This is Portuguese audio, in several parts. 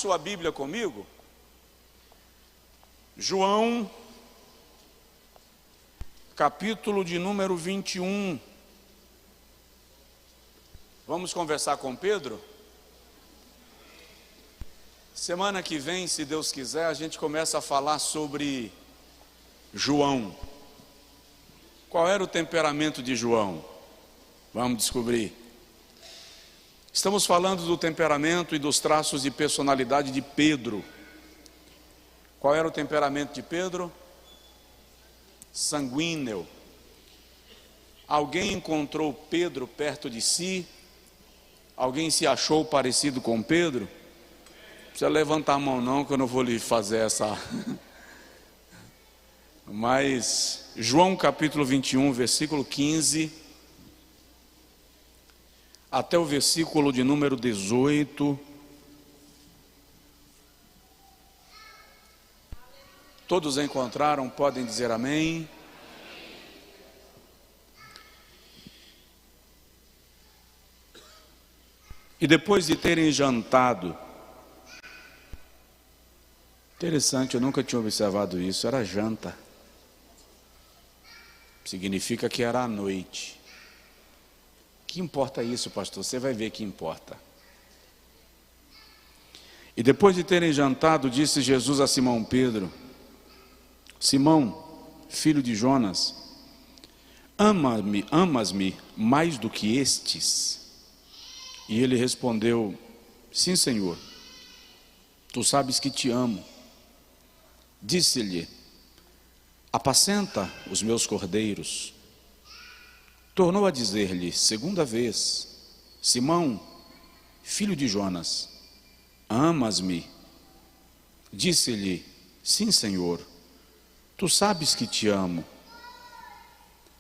sua Bíblia comigo? João, capítulo de número 21. Vamos conversar com Pedro? Semana que vem, se Deus quiser, a gente começa a falar sobre João. Qual era o temperamento de João? Vamos descobrir. Estamos falando do temperamento e dos traços de personalidade de Pedro. Qual era o temperamento de Pedro? Sanguíneo. Alguém encontrou Pedro perto de si? Alguém se achou parecido com Pedro? Não precisa levantar a mão não, que eu não vou lhe fazer essa... Mas, João capítulo 21, versículo 15, até o versículo de número 18. Todos encontraram, podem dizer amém. E depois de terem jantado, interessante, eu nunca tinha observado isso, era janta. Significa que era à noite. Que importa isso, pastor? Você vai ver que importa. E depois de terem jantado, disse Jesus a Simão Pedro: Simão, filho de Jonas, amas-me mais do que estes? E ele respondeu: sim, Senhor, tu sabes que te amo. Disse-lhe: apacenta os meus cordeiros. Tornou a dizer-lhe segunda vez: Simão, filho de Jonas, amas-me? Disse-lhe: sim, Senhor, tu sabes que te amo.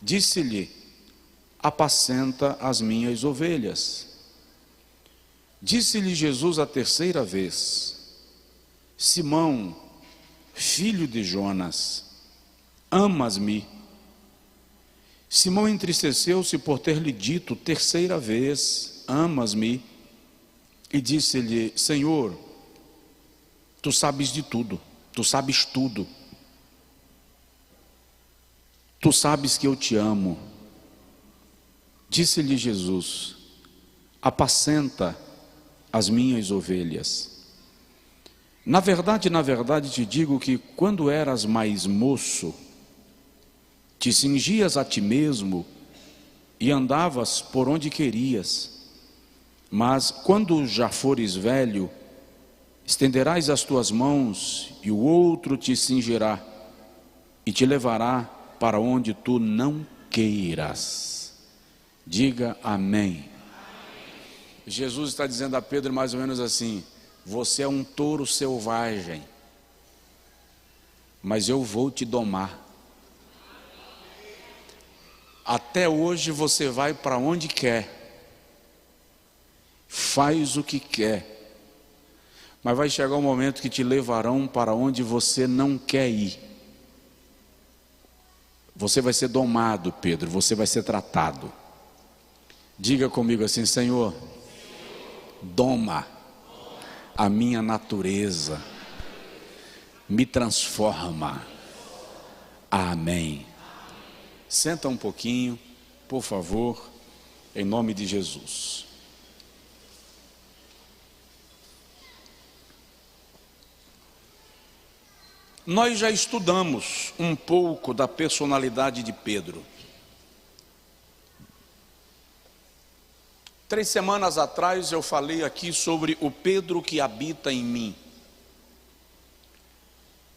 Disse-lhe: apacenta as minhas ovelhas. Disse-lhe Jesus a terceira vez: Simão, filho de Jonas, amas-me? Simão entristeceu-se por ter lhe dito terceira vez: amas-me? E disse-lhe: Senhor, tu sabes de tudo, tu sabes tudo. Tu sabes que eu te amo. Disse-lhe Jesus: apacenta as minhas ovelhas. Na verdade te digo que quando eras mais moço, te cingias a ti mesmo e andavas por onde querias. Mas quando já fores velho, estenderás as tuas mãos e o outro te cingirá e te levará para onde tu não queiras. Diga amém. Jesus está dizendo a Pedro mais ou menos assim: você é um touro selvagem, mas eu vou te domar. Até hoje você vai para onde quer, faz o que quer, mas vai chegar um momento que te levarão para onde você não quer ir. Você vai ser domado, Pedro, você vai ser tratado. Diga comigo assim: Senhor, doma a minha natureza, me transforma. Amém. Senta um pouquinho, por favor, em nome de Jesus. Nós já estudamos um pouco da personalidade de Pedro. 3 semanas atrás eu falei aqui sobre o Pedro que habita em mim,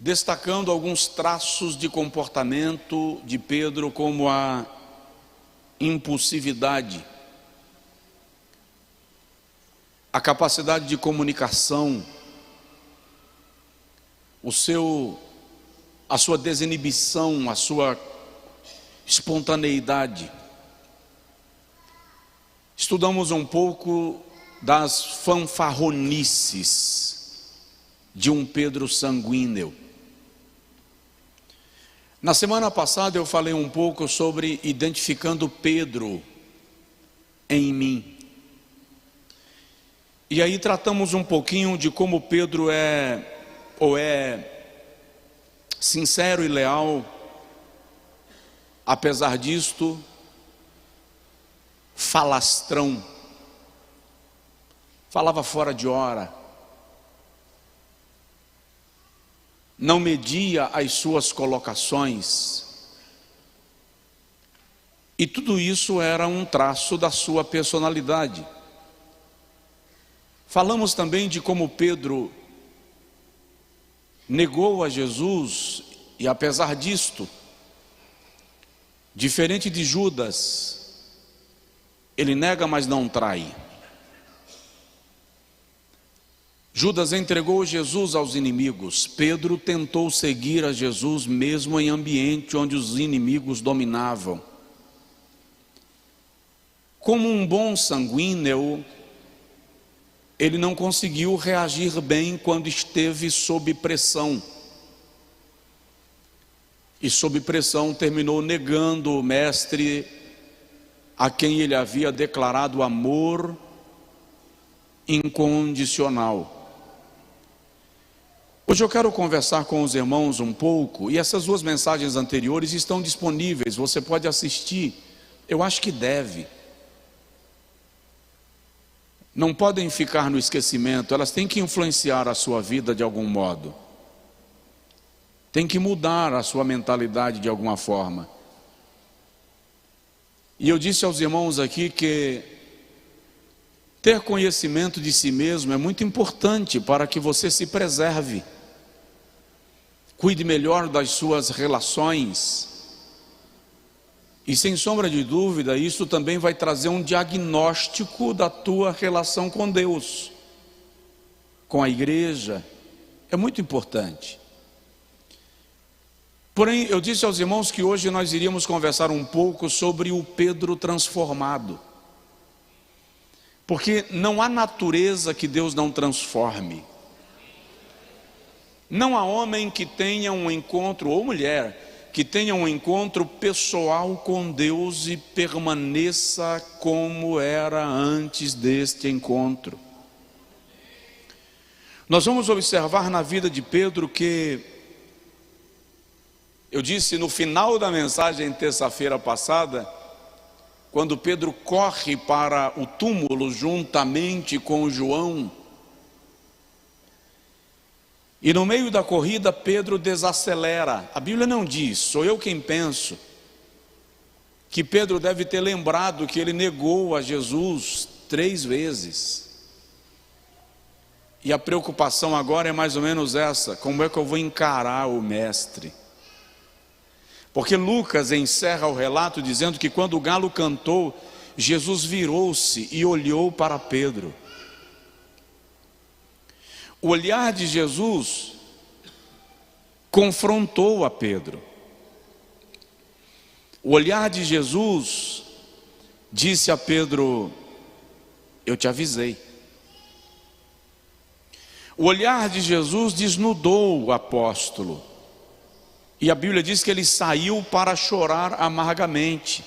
destacando alguns traços de comportamento de Pedro, como a impulsividade, a capacidade de comunicação, a sua desinibição, a sua espontaneidade. Estudamos um pouco das fanfarronices de um Pedro sanguíneo. Na semana passada eu falei um pouco sobre identificando Pedro em mim. E aí tratamos um pouquinho de como Pedro é sincero e leal, apesar disto, falastrão, falava fora de hora, não media as suas colocações, e tudo isso era um traço da sua personalidade. Falamos também de como Pedro negou a Jesus, e apesar disto, diferente de Judas, ele nega, mas não trai. Judas entregou Jesus aos inimigos. Pedro tentou seguir a Jesus mesmo em ambiente onde os inimigos dominavam. Como um bom sanguíneo, ele não conseguiu reagir bem quando esteve sob pressão. E sob pressão terminou negando o mestre a quem ele havia declarado amor incondicional. Hoje eu quero conversar com os irmãos um pouco, e essas duas mensagens anteriores estão disponíveis, você pode assistir, eu acho que deve. Não podem ficar no esquecimento, elas têm que influenciar a sua vida de algum modo. Tem que mudar a sua mentalidade de alguma forma. E eu disse aos irmãos aqui que ter conhecimento de si mesmo é muito importante para que você se preserve. Cuide melhor das suas relações. E sem sombra de dúvida, isso também vai trazer um diagnóstico da tua relação com Deus, com a igreja. É muito importante. Porém, eu disse aos irmãos que hoje nós iríamos conversar um pouco sobre o Pedro transformado. Porque não há natureza que Deus não transforme. Não há homem que tenha um encontro, ou mulher, que tenha um encontro pessoal com Deus e permaneça como era antes deste encontro. Nós vamos observar na vida de Pedro que, eu disse no final da mensagem terça-feira passada, quando Pedro corre para o túmulo juntamente com João, e no meio da corrida Pedro desacelera. A Bíblia não diz, sou eu quem penso, que Pedro deve ter lembrado que ele negou a Jesus 3 vezes. E a preocupação agora é mais ou menos essa: como é que eu vou encarar o mestre? Porque Lucas encerra o relato dizendo que quando o galo cantou, Jesus virou-se e olhou para Pedro. O olhar de Jesus confrontou a Pedro. O olhar de Jesus disse a Pedro: eu te avisei. O olhar de Jesus desnudou o apóstolo. E a Bíblia diz que ele saiu para chorar amargamente.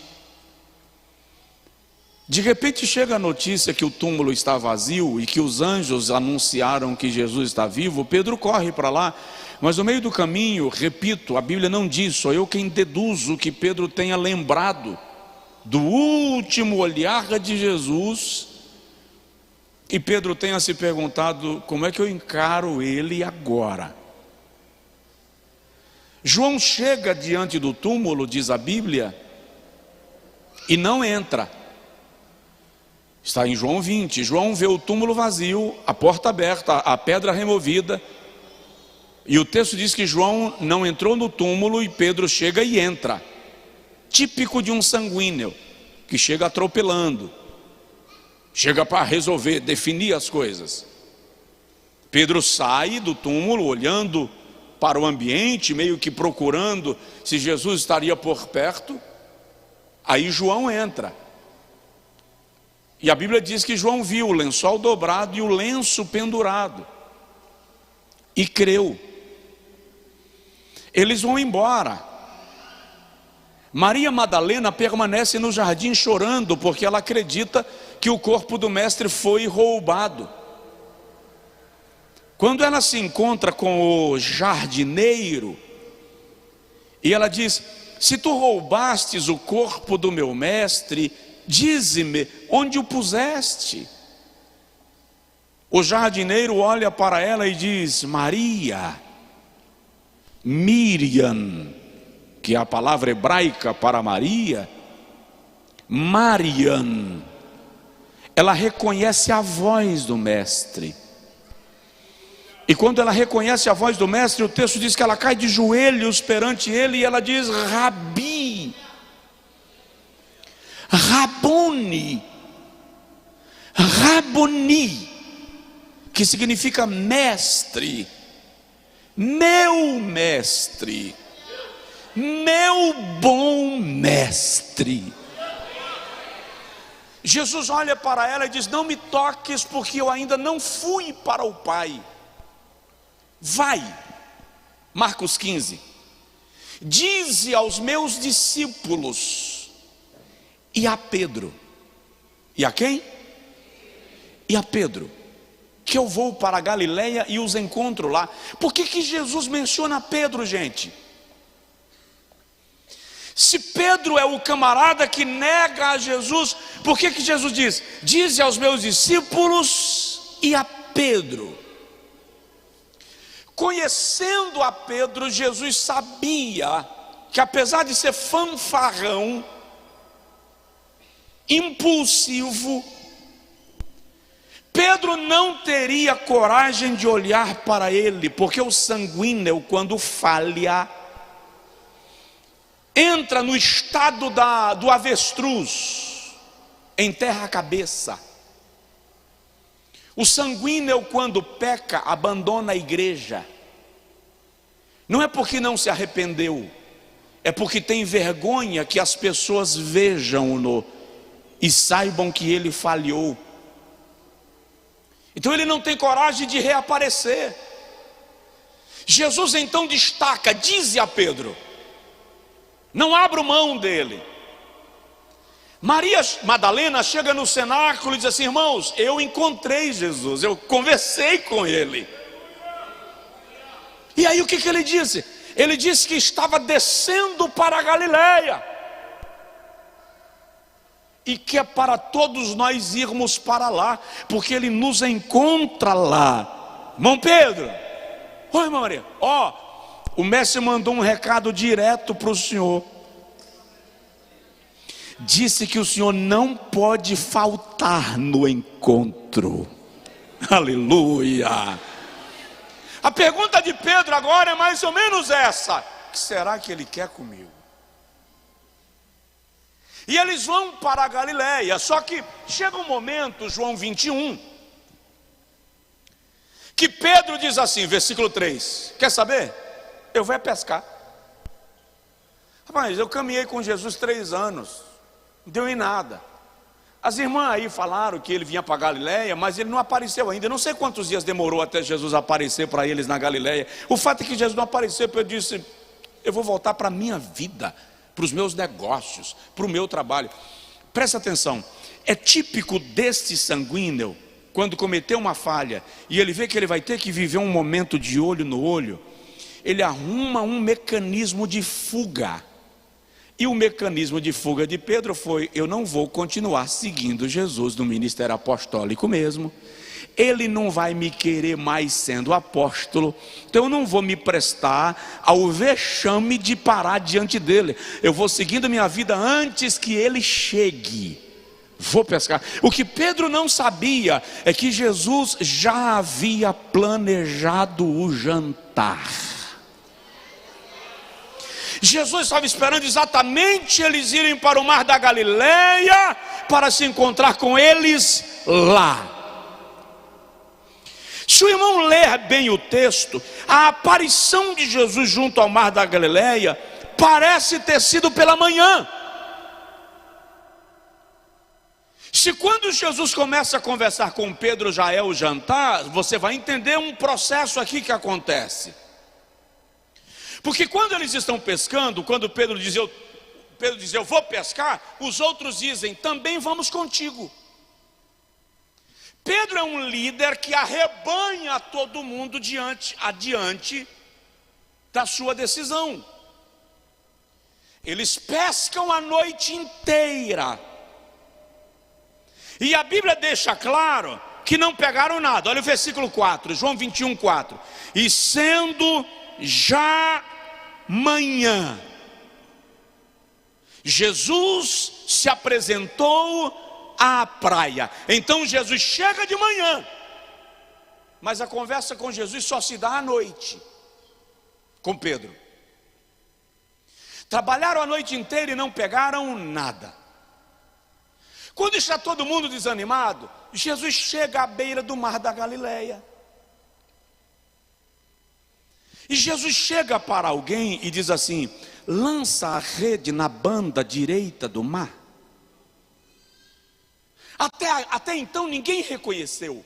De repente chega a notícia que o túmulo está vazio e que os anjos anunciaram que Jesus está vivo. Pedro corre para lá, mas no meio do caminho, repito, a Bíblia não diz, sou eu quem deduzo que Pedro tenha lembrado do último olhar de Jesus, e Pedro tenha se perguntado: como é que eu encaro ele agora? João chega diante do túmulo, diz a Bíblia, e não entra. Está em João 20, João vê o túmulo vazio, a porta aberta, a pedra removida, e o texto diz que João não entrou no túmulo e Pedro chega e entra, típico de um sanguíneo, que chega atropelando, chega para resolver, definir as coisas. Pedro sai do túmulo, olhando para o ambiente, meio que procurando se Jesus estaria por perto. Aí João entra. E a Bíblia diz que João viu o lençol dobrado e o lenço pendurado, e creu. Eles vão embora. Maria Madalena permanece no jardim chorando, porque ela acredita que o corpo do mestre foi roubado. Quando ela se encontra com o jardineiro, e ela diz: se tu roubastes o corpo do meu mestre, dize-me onde o puseste. O jardineiro olha para ela e diz: Maria. Miriam, que é a palavra hebraica para Maria, Mariam. Ela reconhece a voz do mestre. E quando ela reconhece a voz do mestre, o texto diz que ela cai de joelhos perante ele e ela diz: Rabi, Raboni, Raboni, que significa mestre, meu mestre, meu bom mestre. Jesus olha para ela e diz: não me toques, porque eu ainda não fui para o Pai. Vai, Marcos 15, dize aos meus discípulos e a Pedro. E a quem? E a Pedro, que eu vou para a Galileia e os encontro lá. Por que Jesus menciona Pedro, gente? Se Pedro é o camarada que nega a Jesus, por que Jesus diz: dize aos meus discípulos e a Pedro? Conhecendo a Pedro, Jesus sabia que, apesar de ser fanfarrão, impulsivo, Pedro não teria coragem de olhar para ele, porque o sanguíneo, quando falha, entra no estado do avestruz, enterra a cabeça. O sanguíneo, quando peca, abandona a igreja. Não é porque não se arrependeu, é porque tem vergonha que as pessoas vejam-no e saibam que ele falhou. Então ele não tem coragem de reaparecer. Jesus então destaca: dize a Pedro, não abro mão dele. Maria Madalena chega no cenáculo e diz assim: irmãos, eu encontrei Jesus, eu conversei com ele. E aí o que ele disse? Ele disse que estava descendo para a Galileia, e que é para todos nós irmos para lá, porque ele nos encontra lá. Irmão Pedro, oi irmã Maria, o mestre mandou um recado direto para o senhor. Disse que o senhor não pode faltar no encontro. Aleluia. A pergunta de Pedro agora é mais ou menos essa: o que será que ele quer comigo? E eles vão para a Galileia. Só que chega um momento, João 21, que Pedro diz assim, versículo 3: quer saber? Eu vou pescar. Rapaz, eu caminhei com Jesus 3 anos, não deu em nada. As irmãs aí falaram que ele vinha para a Galileia, mas ele não apareceu ainda. Eu não sei quantos dias demorou até Jesus aparecer para eles na Galileia. O fato é que Jesus não apareceu. Pedro disse: eu vou voltar para a minha vida, para os meus negócios, para o meu trabalho. Presta atenção, é típico deste sanguíneo, quando cometeu uma falha e ele vê que ele vai ter que viver um momento de olho no olho, ele arruma um mecanismo de fuga. E o mecanismo de fuga de Pedro foi: eu não vou continuar seguindo Jesus no ministério apostólico mesmo, ele não vai me querer mais sendo apóstolo, então eu não vou me prestar ao vexame de parar diante dele. Eu vou seguindo minha vida antes que ele chegue. Vou pescar. O que Pedro não sabia é que Jesus já havia planejado o jantar. Jesus estava esperando exatamente eles irem para o mar da Galileia para se encontrar com eles lá. Se o irmão ler bem o texto, a aparição de Jesus junto ao mar da Galileia parece ter sido pela manhã. Se quando Jesus começa a conversar com Pedro já é o jantar, você vai entender um processo aqui que acontece. Porque quando eles estão pescando, quando Pedro diz eu vou pescar, os outros dizem: também vamos contigo. Pedro é um líder que arrebanha todo mundo adiante da sua decisão. Eles pescam a noite inteira, e a Bíblia deixa claro que não pegaram nada. Olha o versículo 4, João 21, 4. E sendo já manhã, Jesus se apresentou à praia. Então Jesus chega de manhã, mas a conversa com Jesus só se dá à noite, com Pedro. Trabalharam a noite inteira e não pegaram nada. Quando está todo mundo desanimado, Jesus chega à beira do mar da Galileia. E Jesus chega para alguém e diz assim: lança a rede na banda direita do mar. Até então ninguém reconheceu.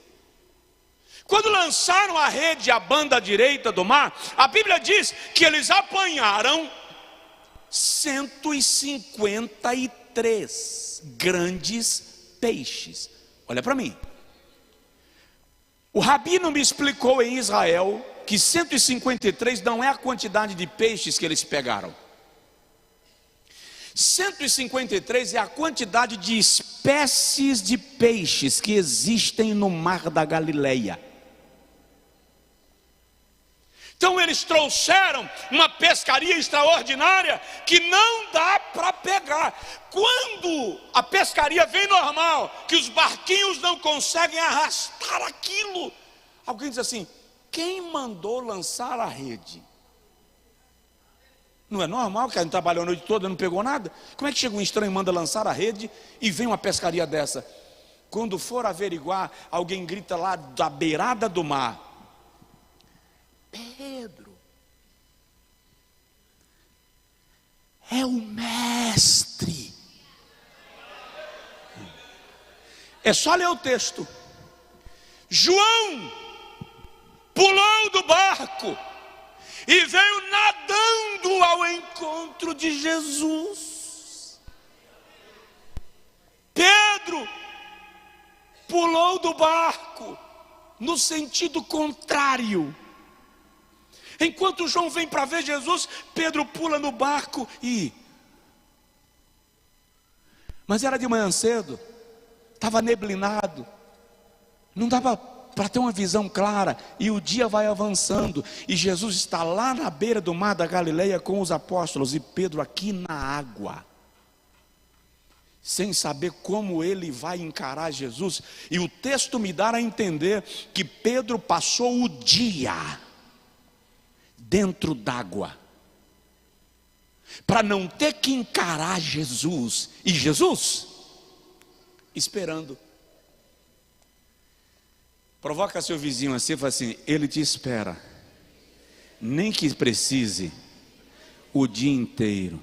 Quando lançaram a rede à banda direita do mar, a Bíblia diz que eles apanharam 153 grandes peixes. Olha para mim. O rabino me explicou em Israel que 153 não é a quantidade de peixes que eles pegaram. 153 é a quantidade de espécies de peixes que existem no mar da Galileia. Então eles trouxeram uma pescaria extraordinária que não dá para pegar. Quando a pescaria vem normal, que os barquinhos não conseguem arrastar aquilo, alguém diz assim: quem mandou lançar a rede? Não é normal que a gente trabalhou a noite toda e não pegou nada? Como é que chega um estranho e manda lançar a rede e vem uma pescaria dessa? Quando for averiguar, alguém grita lá da beirada do mar: Pedro, é o mestre. É só ler o texto. João pulou do barco e veio nadando ao encontro de Jesus. Pedro pulou do barco no sentido contrário. Enquanto João vem para ver Jesus, Pedro pula no barco e... Mas era de manhã cedo, estava neblinado, não dava para ter uma visão clara, e o dia vai avançando, e Jesus está lá na beira do mar da Galileia com os apóstolos, e Pedro aqui na água, sem saber como ele vai encarar Jesus. E o texto me dá a entender que Pedro passou o dia dentro d'água, para não ter que encarar Jesus, e Jesus esperando. Provoca seu vizinho assim e fala assim: ele te espera, nem que precise, o dia inteiro.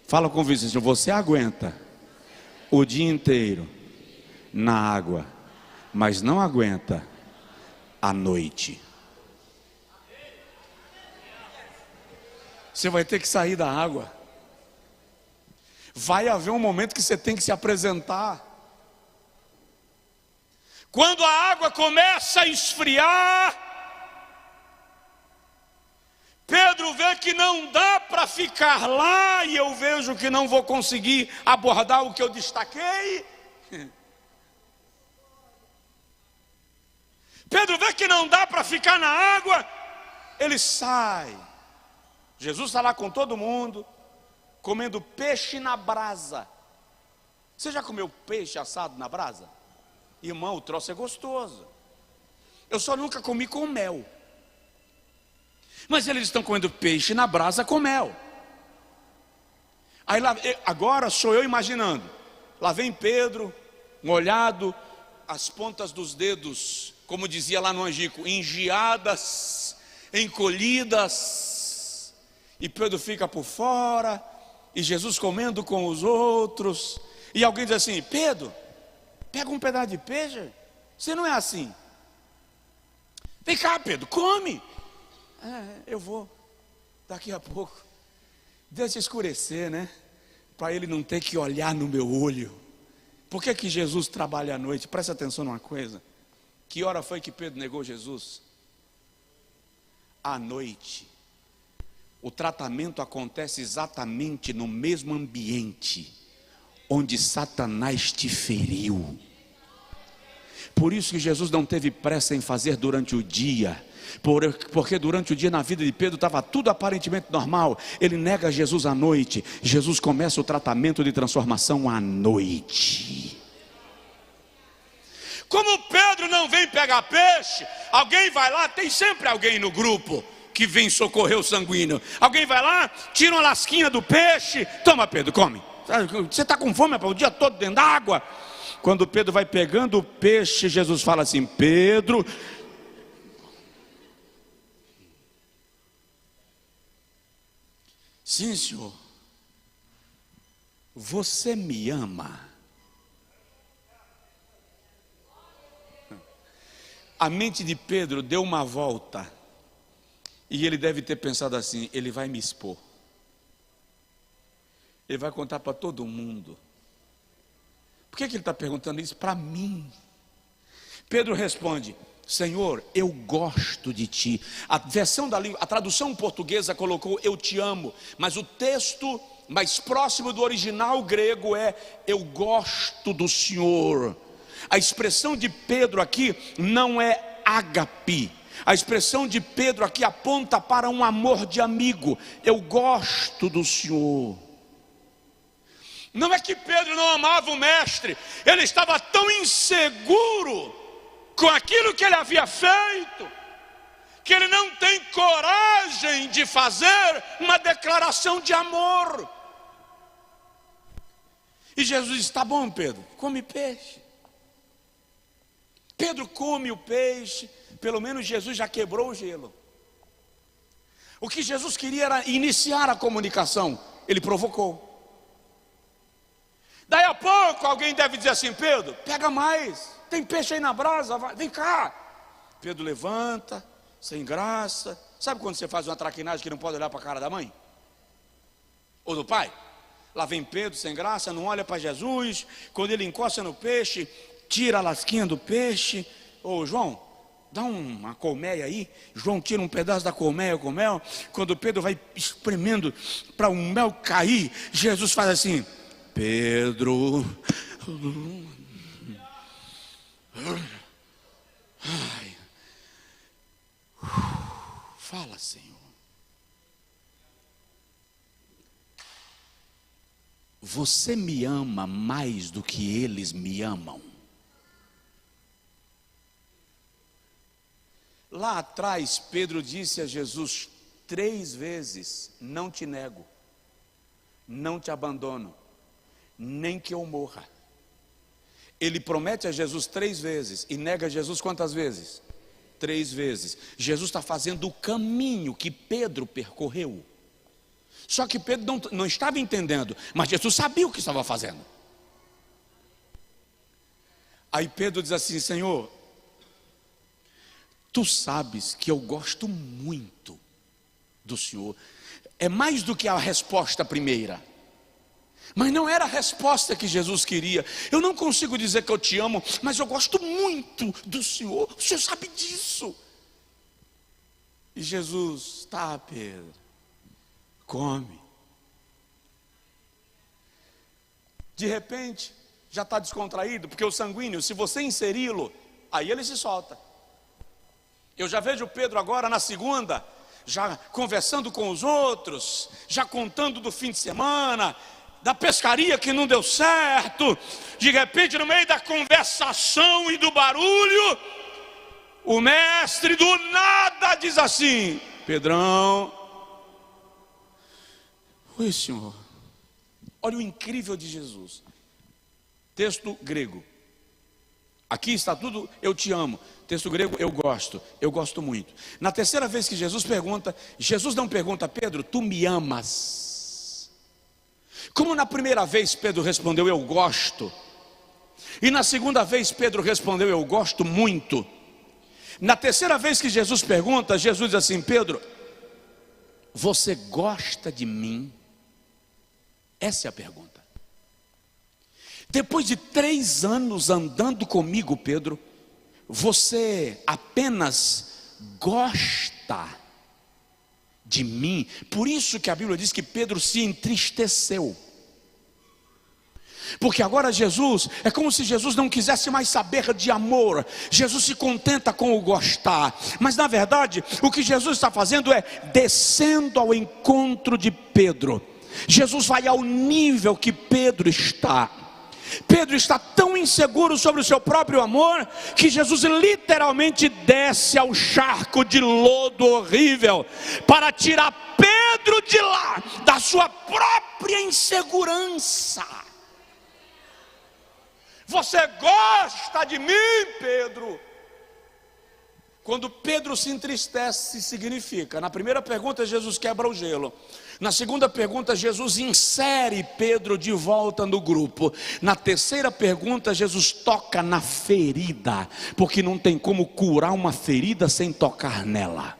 Fala com o vizinho: você aguenta o dia inteiro na água, mas não aguenta à noite. Você vai ter que sair da água. Vai haver um momento que você tem que se apresentar. Quando a água começa a esfriar, Pedro vê que não dá para ficar lá, e eu vejo que não vou conseguir abordar o que eu destaquei. Pedro vê que não dá para ficar na água, ele sai. Jesus está lá com todo mundo, comendo peixe na brasa. Você já comeu peixe assado na brasa? Irmão, o troço é gostoso. Eu só nunca comi com mel. Mas eles estão comendo peixe na brasa com mel. Aí lá, agora sou eu imaginando. Lá vem Pedro, molhado, as pontas dos dedos, como dizia lá no Angico, engiadas, encolhidas. E Pedro fica por fora, e Jesus comendo com os outros. E alguém diz assim: Pedro, pega um pedaço de peixe. Você não é assim. Vem cá, Pedro, come. Eu vou, daqui a pouco. Deixa escurecer, né? Para ele não ter que olhar no meu olho. Por que que Jesus trabalha à noite? Presta atenção numa coisa. Que hora foi que Pedro negou Jesus? À noite. O tratamento acontece exatamente no mesmo ambiente onde Satanás te feriu. Por isso que Jesus não teve pressa em fazer durante o dia, porque durante o dia na vida de Pedro estava tudo aparentemente normal. Ele nega Jesus à noite. Jesus começa o tratamento de transformação à noite. Como Pedro não vem pegar peixe, alguém vai lá, tem sempre alguém no grupo que vem socorrer o sanguíneo. Alguém vai lá, tira uma lasquinha do peixe, toma Pedro, come. Você está com fome o dia todo dentro d'água? Quando Pedro vai pegando o peixe, Jesus fala assim: Pedro, sim, Senhor, você me ama? A mente de Pedro deu uma volta, e ele deve ter pensado assim: ele vai me expor, ele vai contar para todo mundo. Por que ele está perguntando isso? Para mim. Pedro responde: Senhor, eu gosto de ti. A versão da língua, a tradução portuguesa colocou eu te amo, mas o texto mais próximo do original grego é eu gosto do Senhor. A expressão de Pedro aqui não é ágape. A expressão de Pedro aqui aponta para um amor de amigo. Eu gosto do Senhor. Não é que Pedro não amava o mestre, ele estava tão inseguro com aquilo que ele havia feito, que ele não tem coragem de fazer uma declaração de amor. E Jesus disse: tá bom, Pedro, come peixe. Pedro come o peixe. Pelo menos Jesus já quebrou o gelo. O que Jesus queria era iniciar a comunicação. Ele provocou. Daí a pouco alguém deve dizer assim: Pedro, pega mais, tem peixe aí na brasa, vem cá. Pedro levanta, sem graça. Sabe quando você faz uma traquinagem que não pode olhar para a cara da mãe? Ou do pai? Lá vem Pedro sem graça, não olha para Jesus. Quando ele encosta no peixe, tira a lasquinha do peixe. Ô João, dá uma colmeia aí. João tira um pedaço da colmeia com mel. Quando Pedro vai espremendo para o mel cair, Jesus faz assim: Pedro, ai, fala, Senhor. Você me ama mais do que eles me amam. Lá atrás, Pedro disse a Jesus 3 vezes: não te nego, não te abandono, nem que eu morra. Ele promete a Jesus 3 vezes e nega Jesus quantas vezes? 3 vezes. Jesus está fazendo o caminho que Pedro percorreu. Só que Pedro não estava entendendo, mas Jesus sabia o que estava fazendo. Aí Pedro diz assim: Senhor, tu sabes que eu gosto muito do Senhor. É mais do que a resposta primeira. Mas não era a resposta que Jesus queria. Eu não consigo dizer que eu te amo, mas eu gosto muito do Senhor. O Senhor sabe disso. E Jesus: tá, Pedro, come. De repente, já está descontraído, porque o sanguíneo, se você inseri-lo, aí ele se solta. Eu já vejo Pedro agora na segunda, já conversando com os outros, já contando do fim de semana, da pescaria que não deu certo. De repente, no meio da conversação e do barulho, o mestre do nada diz assim: Pedrão, oi, Senhor. Olha o incrível de Jesus. Texto grego. Aqui está tudo eu te amo. Texto grego, eu gosto muito. Na terceira vez que Jesus pergunta, Jesus não pergunta: Pedro, tu me amas? Como na primeira vez Pedro respondeu: eu gosto. E na segunda vez Pedro respondeu: eu gosto muito. Na terceira vez que Jesus pergunta, Jesus diz assim: Pedro, você gosta de mim? Essa é a pergunta. Depois de 3 anos andando comigo, Pedro, você apenas gosta de mim. Por isso que a Bíblia diz que Pedro se entristeceu. Porque agora Jesus, é como se Jesus não quisesse mais saber de amor. Jesus se contenta com o gostar. Mas na verdade, o que Jesus está fazendo é descendo ao encontro de Pedro. Jesus vai ao nível que Pedro está. Pedro está tão inseguro sobre o seu próprio amor, que Jesus literalmente desce ao charco de lodo horrível, para tirar Pedro de lá, da sua própria insegurança. Você gosta de mim, Pedro? Quando Pedro se entristece, significa, na primeira pergunta Jesus quebra o gelo, na segunda pergunta Jesus insere Pedro de volta no grupo, na terceira pergunta Jesus toca na ferida, porque não tem como curar uma ferida sem tocar nela.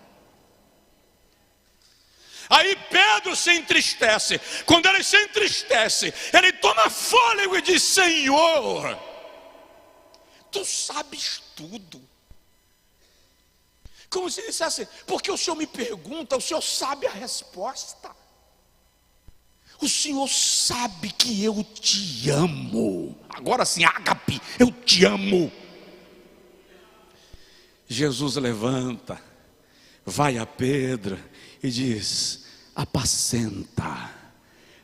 Aí Pedro se entristece. Quando ele se entristece, ele toma fôlego e diz: Senhor, tu sabes tudo. Como se dissesse: porque o Senhor me pergunta, o Senhor sabe a resposta. O Senhor sabe que eu te amo. Agora sim, ágape, eu te amo. Jesus levanta, vai a Pedro e diz: apacenta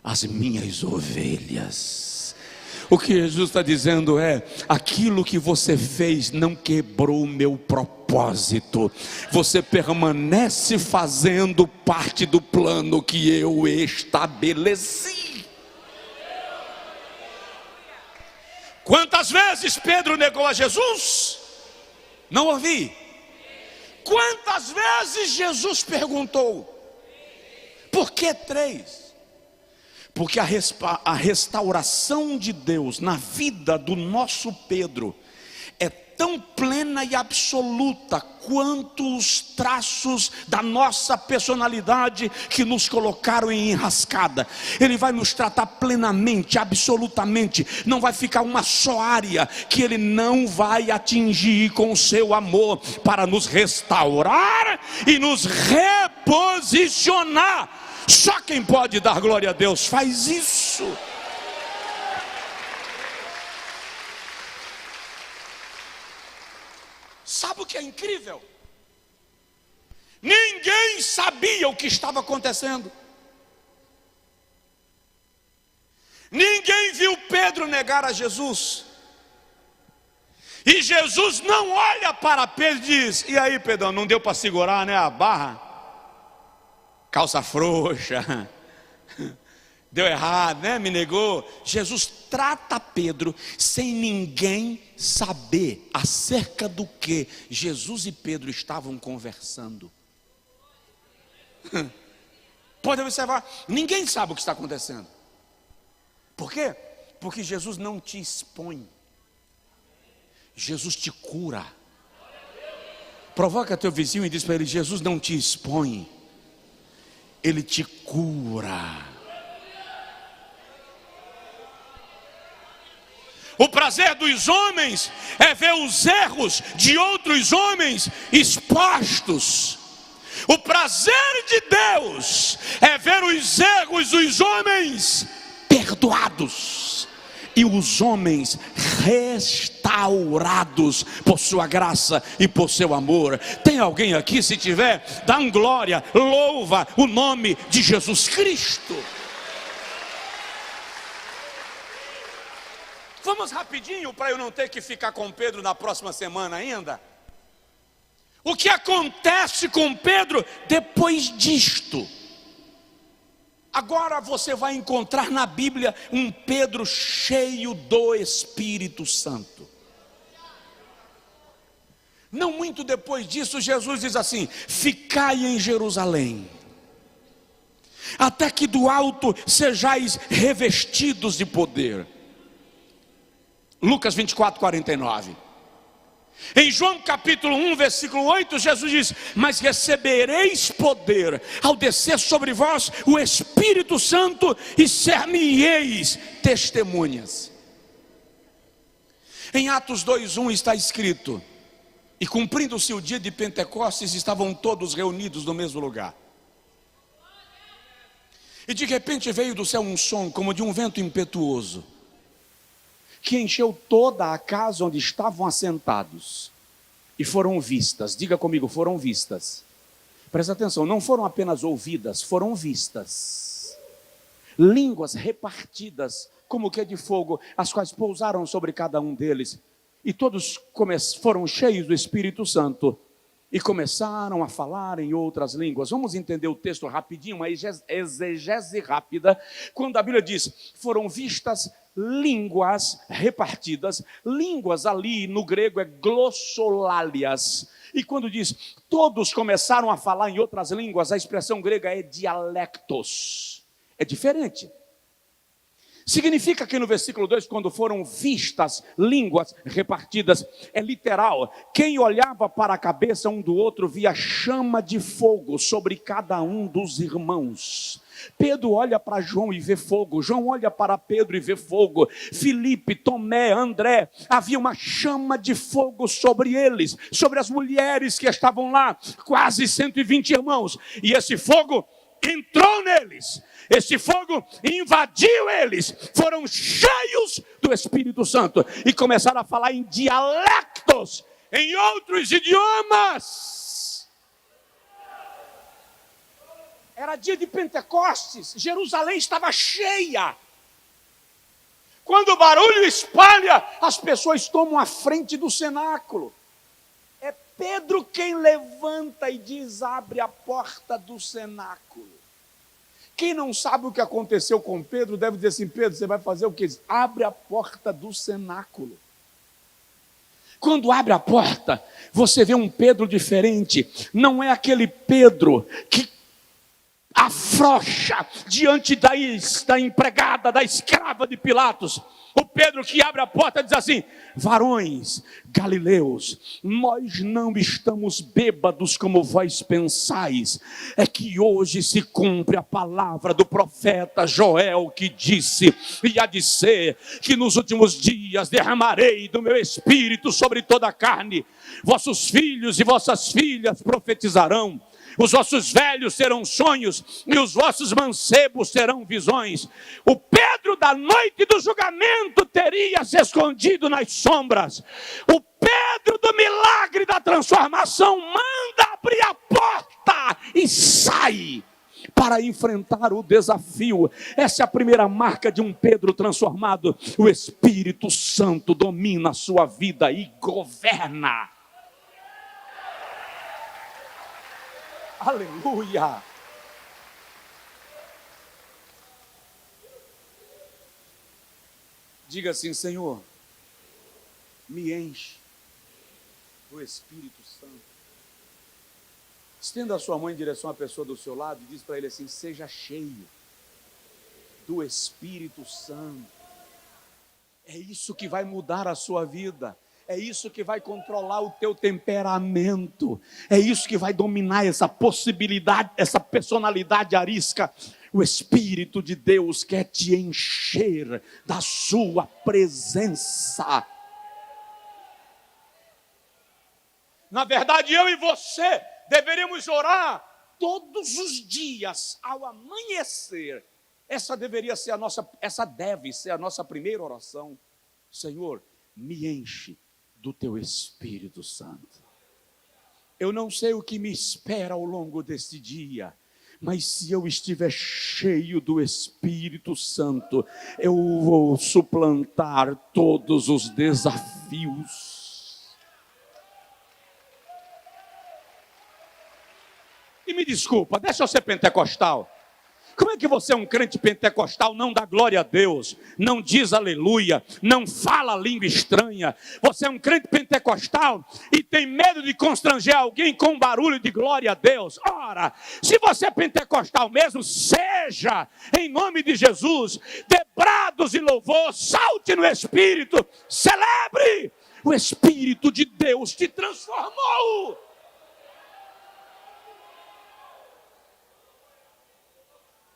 as minhas ovelhas. O que Jesus está dizendo é: aquilo que você fez não quebrou o meu propósito. Você permanece fazendo parte do plano que eu estabeleci. Quantas vezes Pedro negou a Jesus? Não ouvi. Quantas vezes Jesus perguntou? Por que 3? Porque a restauração de Deus na vida do nosso Pedro é tão plena e absoluta quanto os traços da nossa personalidade que nos colocaram em enrascada. Ele vai nos tratar plenamente, absolutamente. Não vai ficar uma só área que Ele não vai atingir com o seu amor, para nos restaurar e nos reposicionar. Só quem pode dar glória a Deus faz isso. Sabe o que é incrível? Ninguém sabia o que estava acontecendo. Ninguém viu Pedro negar a Jesus. E Jesus não olha para Pedro e diz: e aí, Pedrão, não deu para segurar, né, a barra? Calça frouxa, deu errado, né? Me negou. Jesus trata Pedro sem ninguém saber acerca do que Jesus e Pedro estavam conversando. Pode observar, ninguém sabe o que está acontecendo. Por quê? Porque Jesus não te expõe, Jesus te cura. Provoca teu vizinho e diz para ele: Jesus não te expõe, Ele te cura. O prazer dos homens é ver os erros de outros homens expostos. O prazer de Deus é ver os erros dos homens perdoados e os homens restaurados por sua graça e por seu amor. Tem alguém aqui? Se tiver, dá um glória, louva o nome de Jesus Cristo. Vamos rapidinho, para eu não ter que ficar com Pedro na próxima semana ainda. O que acontece com Pedro depois disto? Agora você vai encontrar na Bíblia um Pedro cheio do Espírito Santo. Não muito depois disso, Jesus diz assim: ficai em Jerusalém, até que do alto sejais revestidos de poder. Lucas 24, 49. Em João capítulo 1, versículo 8, Jesus diz: mas recebereis poder ao descer sobre vós o Espírito Santo, e ser-me-eis testemunhas. Em Atos 2:1 está escrito: e cumprindo-se o dia de Pentecostes, estavam todos reunidos no mesmo lugar. E de repente veio do céu um som como de um vento impetuoso, que encheu toda a casa onde estavam assentados. E foram vistas, diga comigo, foram vistas. Presta atenção, não foram apenas ouvidas, foram vistas. Línguas repartidas, como que de fogo, as quais pousaram sobre cada um deles. E todos foram cheios do Espírito Santo e começaram a falar em outras línguas. Vamos entender o texto rapidinho, uma exegese rápida. Quando a Bíblia diz, foram vistas línguas repartidas. Línguas ali no grego é glossolálias. E quando diz, todos começaram a falar em outras línguas, a expressão grega é dialectos. É diferente. Significa que no versículo 2, quando foram vistas línguas repartidas, é literal. Quem olhava para a cabeça um do outro via chama de fogo sobre cada um dos irmãos. Pedro olha para João e vê fogo. João olha para Pedro e vê fogo. Filipe, Tomé, André, havia uma chama de fogo sobre eles, sobre as mulheres que estavam lá, quase 120 irmãos. E esse fogo entrou neles, esse fogo invadiu eles, foram cheios do Espírito Santo e começaram a falar em dialectos, em outros idiomas. Era dia de Pentecostes, Jerusalém estava cheia. Quando o barulho espalha, as pessoas tomam a frente do cenáculo. É Pedro quem levanta e diz, abre a porta do cenáculo. Quem não sabe o que aconteceu com Pedro, deve dizer assim, Pedro, você vai fazer o quê? Abre a porta do cenáculo. Quando abre a porta, você vê um Pedro diferente. Não é aquele Pedro que afrouxa diante da empregada, da escrava de Pilatos. O Pedro que abre a porta diz assim, varões galileus, nós não estamos bêbados como vós pensais, é que hoje se cumpre a palavra do profeta Joel que disse, e há de ser que nos últimos dias derramarei do meu espírito sobre toda a carne, vossos filhos e vossas filhas profetizarão, os vossos velhos terão sonhos e os vossos mancebos terão visões. O Pedro da noite do julgamento teria se escondido nas sombras. O Pedro do milagre da transformação manda abrir a porta e sai para enfrentar o desafio. Essa é a primeira marca de um Pedro transformado. O Espírito Santo domina a sua vida e governa. Aleluia! Diga assim, Senhor, me enche do Espírito Santo. Estenda a sua mão em direção à pessoa do seu lado e diz para ele assim, seja cheio do Espírito Santo. É isso que vai mudar a sua vida. É isso que vai controlar o teu temperamento. É isso que vai dominar essa possibilidade, essa personalidade arisca. O Espírito de Deus quer te encher da sua presença. Na verdade, eu e você deveríamos orar todos os dias ao amanhecer. Essa deve ser a nossa primeira oração. Senhor, me enche do teu Espírito Santo. Eu não sei o que me espera ao longo deste dia, mas se eu estiver cheio do Espírito Santo, eu vou suplantar todos os desafios. E me desculpa, deixa eu ser pentecostal. Como é que você é um crente pentecostal, não dá glória a Deus, não diz aleluia, não fala língua estranha? Você é um crente pentecostal e tem medo de constranger alguém com barulho de glória a Deus? Ora, se você é pentecostal mesmo, seja, em nome de Jesus, dê brados e louvor, salte no Espírito, celebre, o Espírito de Deus te transformou.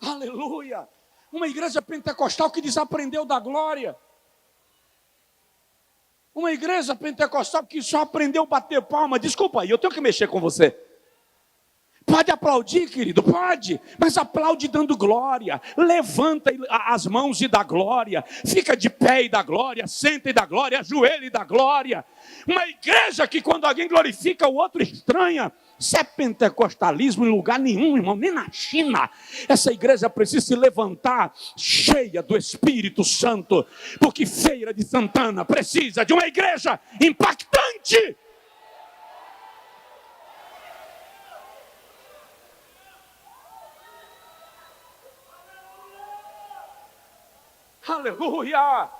Aleluia! Uma igreja pentecostal que desaprendeu da glória. Uma igreja pentecostal que só aprendeu a bater palma. Desculpa aí, eu tenho que mexer com você. Pode aplaudir, querido, pode, mas aplaude dando glória. Levanta as mãos e dá glória. Fica de pé e dá glória. Senta e dá glória. Ajoelha e dá glória. Uma igreja que quando alguém glorifica, o outro estranha. Isso é pentecostalismo em lugar nenhum, irmão, nem na China. Essa igreja precisa se levantar cheia do Espírito Santo, porque Feira de Santana precisa de uma igreja impactante. Aleluia!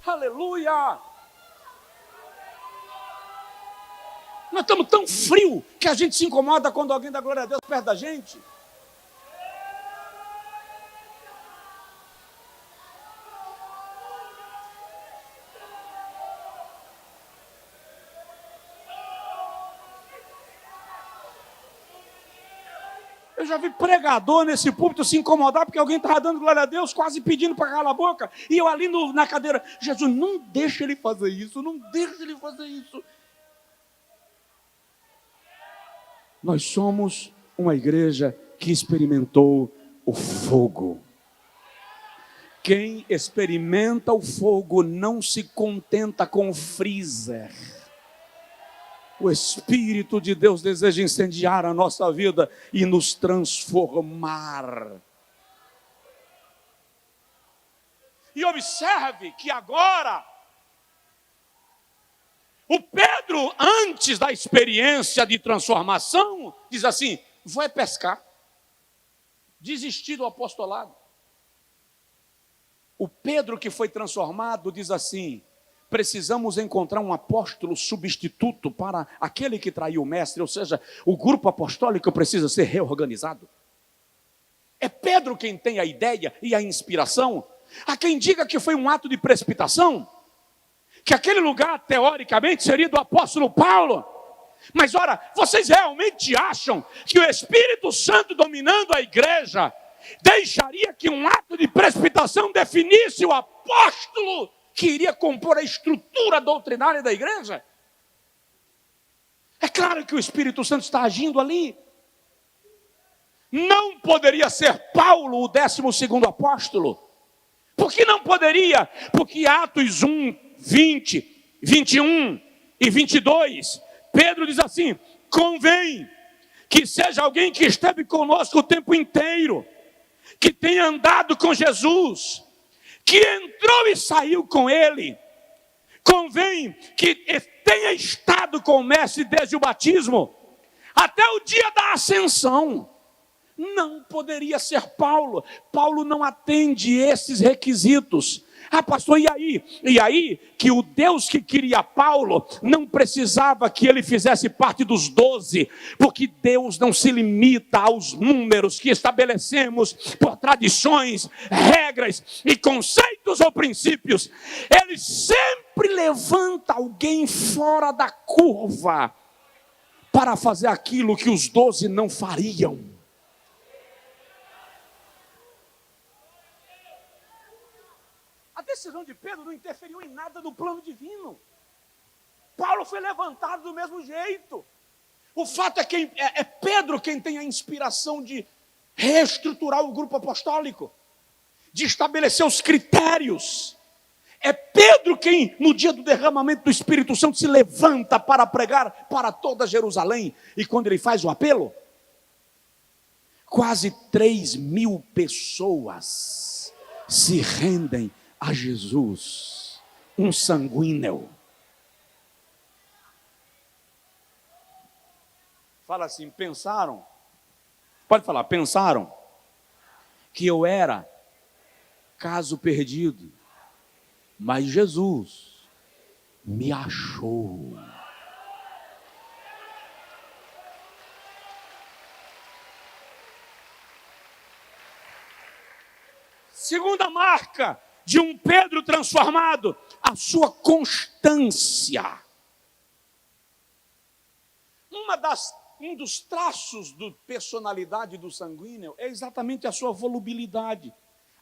Aleluia! Nós estamos tão frios que a gente se incomoda quando alguém dá glória a Deus perto da gente. Eu já vi pregador nesse púlpito se incomodar porque alguém estava dando glória a Deus, quase pedindo para calar a boca. E eu ali na cadeira, Jesus, não deixa ele fazer isso, não deixa ele fazer isso. Nós somos uma igreja que experimentou o fogo. Quem experimenta o fogo não se contenta com o freezer. O Espírito de Deus deseja incendiar a nossa vida e nos transformar. E observe que agora, o Pedro, antes da experiência de transformação, diz assim, vou pescar. Desistir do apostolado. O Pedro que foi transformado diz assim, precisamos encontrar um apóstolo substituto para aquele que traiu o mestre, ou seja, o grupo apostólico precisa ser reorganizado. É Pedro quem tem a ideia e a inspiração. Há quem diga que foi um ato de precipitação, que aquele lugar, teoricamente, seria do apóstolo Paulo. Mas, ora, vocês realmente acham que o Espírito Santo dominando a igreja deixaria que um ato de precipitação definisse o apóstolo que iria compor a estrutura doutrinária da igreja? É claro que o Espírito Santo está agindo ali. Não poderia ser Paulo o 12º apóstolo. Por que não poderia? Porque Atos 1, 20, 21 e 22, Pedro diz assim, convém que seja alguém que esteve conosco o tempo inteiro, que tenha andado com Jesus, que entrou e saiu com ele, convém que tenha estado com o mestre desde o batismo, até o dia da ascensão. Não poderia ser Paulo. Paulo não atende esses requisitos. Ah, pastor, e aí? E aí que o Deus que queria Paulo não precisava que ele fizesse parte dos 12, porque Deus não se limita aos números que estabelecemos por tradições, regras e conceitos ou princípios. Ele sempre levanta alguém fora da curva para fazer aquilo que os 12 não fariam. A decisão de Pedro não interferiu em nada no plano divino. Paulo foi levantado do mesmo jeito. O fato é que é Pedro quem tem a inspiração de reestruturar o grupo apostólico, de estabelecer os critérios. É Pedro quem, no dia do derramamento do Espírito Santo, se levanta para pregar para toda Jerusalém. E quando ele faz o apelo, quase 3.000 pessoas se rendem a Jesus, um sanguíneo. Fala assim, pensaram, pode falar, pensaram que eu era caso perdido, mas Jesus me achou. Segunda marca de um Pedro transformado, a sua constância. Uma das um dos traços da personalidade do sanguíneo é exatamente a sua volubilidade,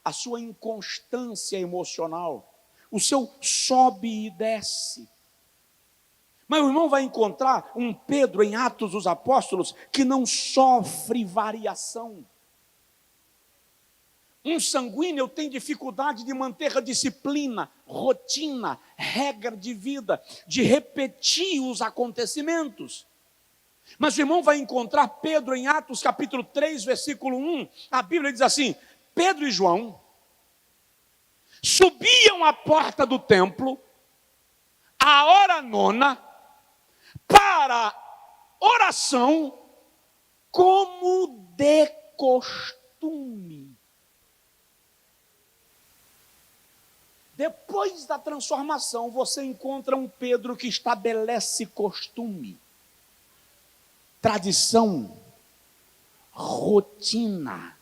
a sua inconstância emocional, o seu sobe e desce. Mas o irmão vai encontrar um Pedro em Atos dos Apóstolos que não sofre variação. Um sanguíneo tem dificuldade de manter a disciplina, rotina, regra de vida, de repetir os acontecimentos. Mas o irmão vai encontrar Pedro em Atos capítulo 3, versículo 1. A Bíblia diz assim: Pedro e João subiam à porta do templo, à hora nona, para oração, como de costume. Depois da transformação, você encontra um Pedro que estabelece costume, tradição, rotina.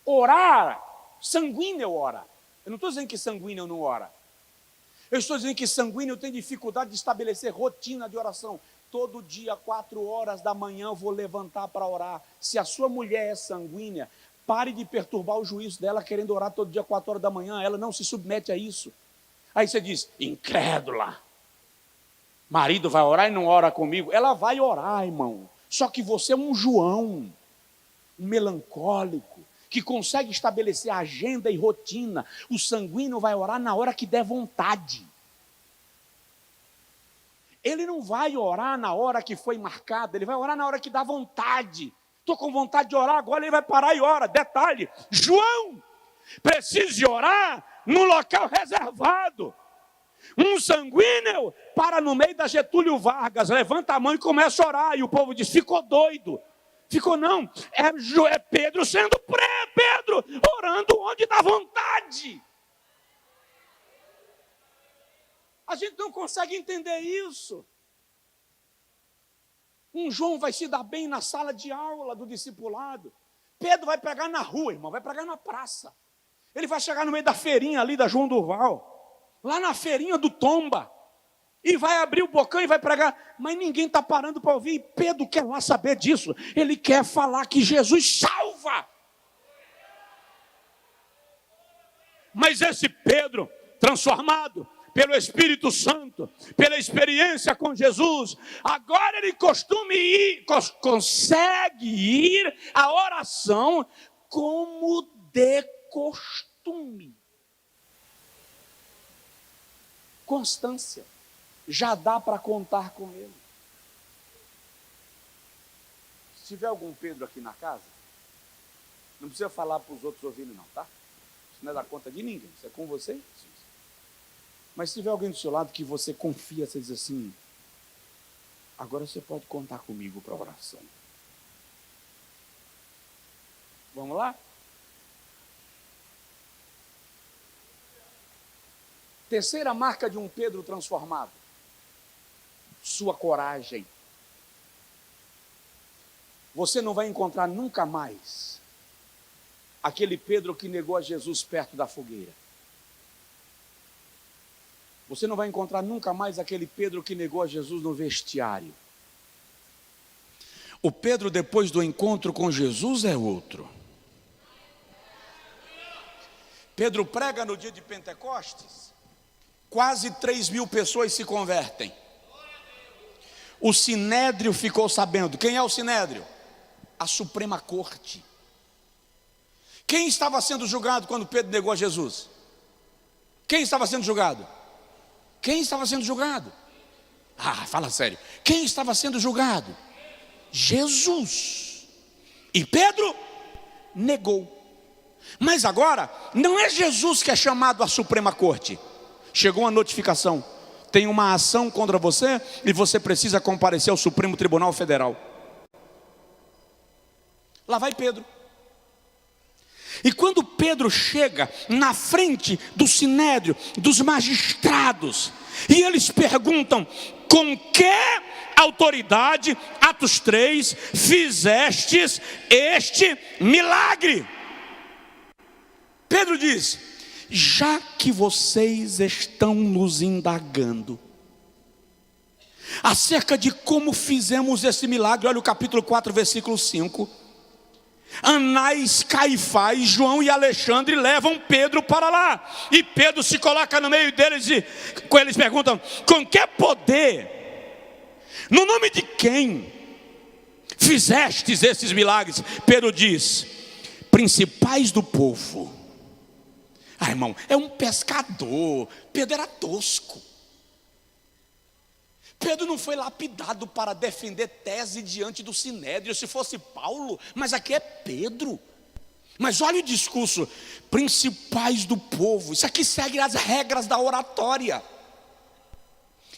Orar, sanguíneo ora. Eu não estou dizendo que sanguíneo não ora. Eu estou dizendo que sanguíneo tem dificuldade de estabelecer rotina de oração. Todo dia, 4 horas da manhã, eu vou levantar para orar. Se a sua mulher é sanguínea, pare de perturbar o juízo dela querendo orar todo dia, 4 horas da manhã. Ela não se submete a isso. Aí você diz, incrédula. Marido vai orar e não ora comigo. Ela vai orar, irmão. Só que você é um João, um melancólico, que consegue estabelecer agenda e rotina. O sanguíneo vai orar na hora que der vontade. Ele não vai orar na hora que foi marcada, ele vai orar na hora que dá vontade. Estou com vontade de orar, agora ele vai parar e ora. Detalhe, João precisa orar num local reservado. Um sanguíneo para no meio da Getúlio Vargas, levanta a mão e começa a orar. E o povo diz, ficou doido. Ficou não, é Pedro sendo Pedro, orando onde dá vontade. A gente não consegue entender isso. Um João vai se dar bem na sala de aula do discipulado. Pedro vai pregar na rua, irmão, vai pregar na praça. Ele vai chegar no meio da feirinha ali da João Durval, lá na feirinha do Tomba, e vai abrir o bocão e vai pregar. Mas ninguém está parando para ouvir. E Pedro quer lá saber disso. Ele quer falar que Jesus salva. Mas esse Pedro, transformado pelo Espírito Santo, pela experiência com Jesus, agora ele consegue ir à oração como de costume. Constância. Já dá para contar com ele. Se tiver algum Pedro aqui na casa, não precisa falar para os outros ouvirem não, tá? Isso não é da conta de ninguém, isso é com você. Mas se tiver alguém do seu lado que você confia, você diz assim, agora você pode contar comigo para a oração. Vamos lá? Terceira marca de um Pedro transformado. Sua coragem. Você não vai encontrar nunca mais aquele Pedro que negou a Jesus perto da fogueira. Você não vai encontrar nunca mais aquele Pedro que negou a Jesus no vestiário. O Pedro depois do encontro com Jesus é outro. Pedro prega no dia de Pentecostes, quase 3.000 pessoas se convertem. O Sinédrio ficou sabendo. Quem é o Sinédrio? A Suprema Corte. Quem estava sendo julgado quando Pedro negou a Jesus? Quem estava sendo julgado? Quem estava sendo julgado? Ah, fala sério. Quem estava sendo julgado? Jesus. E Pedro negou. Mas agora, não é Jesus que é chamado à Suprema Corte. Chegou uma notificação. Tem uma ação contra você e você precisa comparecer ao Supremo Tribunal Federal. Lá vai Pedro. E quando Pedro chega na frente do Sinédrio, dos magistrados, e eles perguntam, com que autoridade, Atos 3, fizestes este milagre? Pedro diz, já que vocês estão nos indagando, acerca de como fizemos esse milagre. Olha o capítulo 4, versículo 5. Anás, Caifás, João e Alexandre levam Pedro para lá, e Pedro se coloca no meio deles e eles perguntam: com que poder, no nome de quem fizestes esses milagres? Pedro diz: principais do povo. Irmão, é um pescador. Pedro era tosco. Pedro não foi lapidado para defender tese diante do sinédrio. Se fosse Paulo, mas aqui é Pedro. Mas olha o discurso: principais do povo. Isso aqui segue as regras da oratória.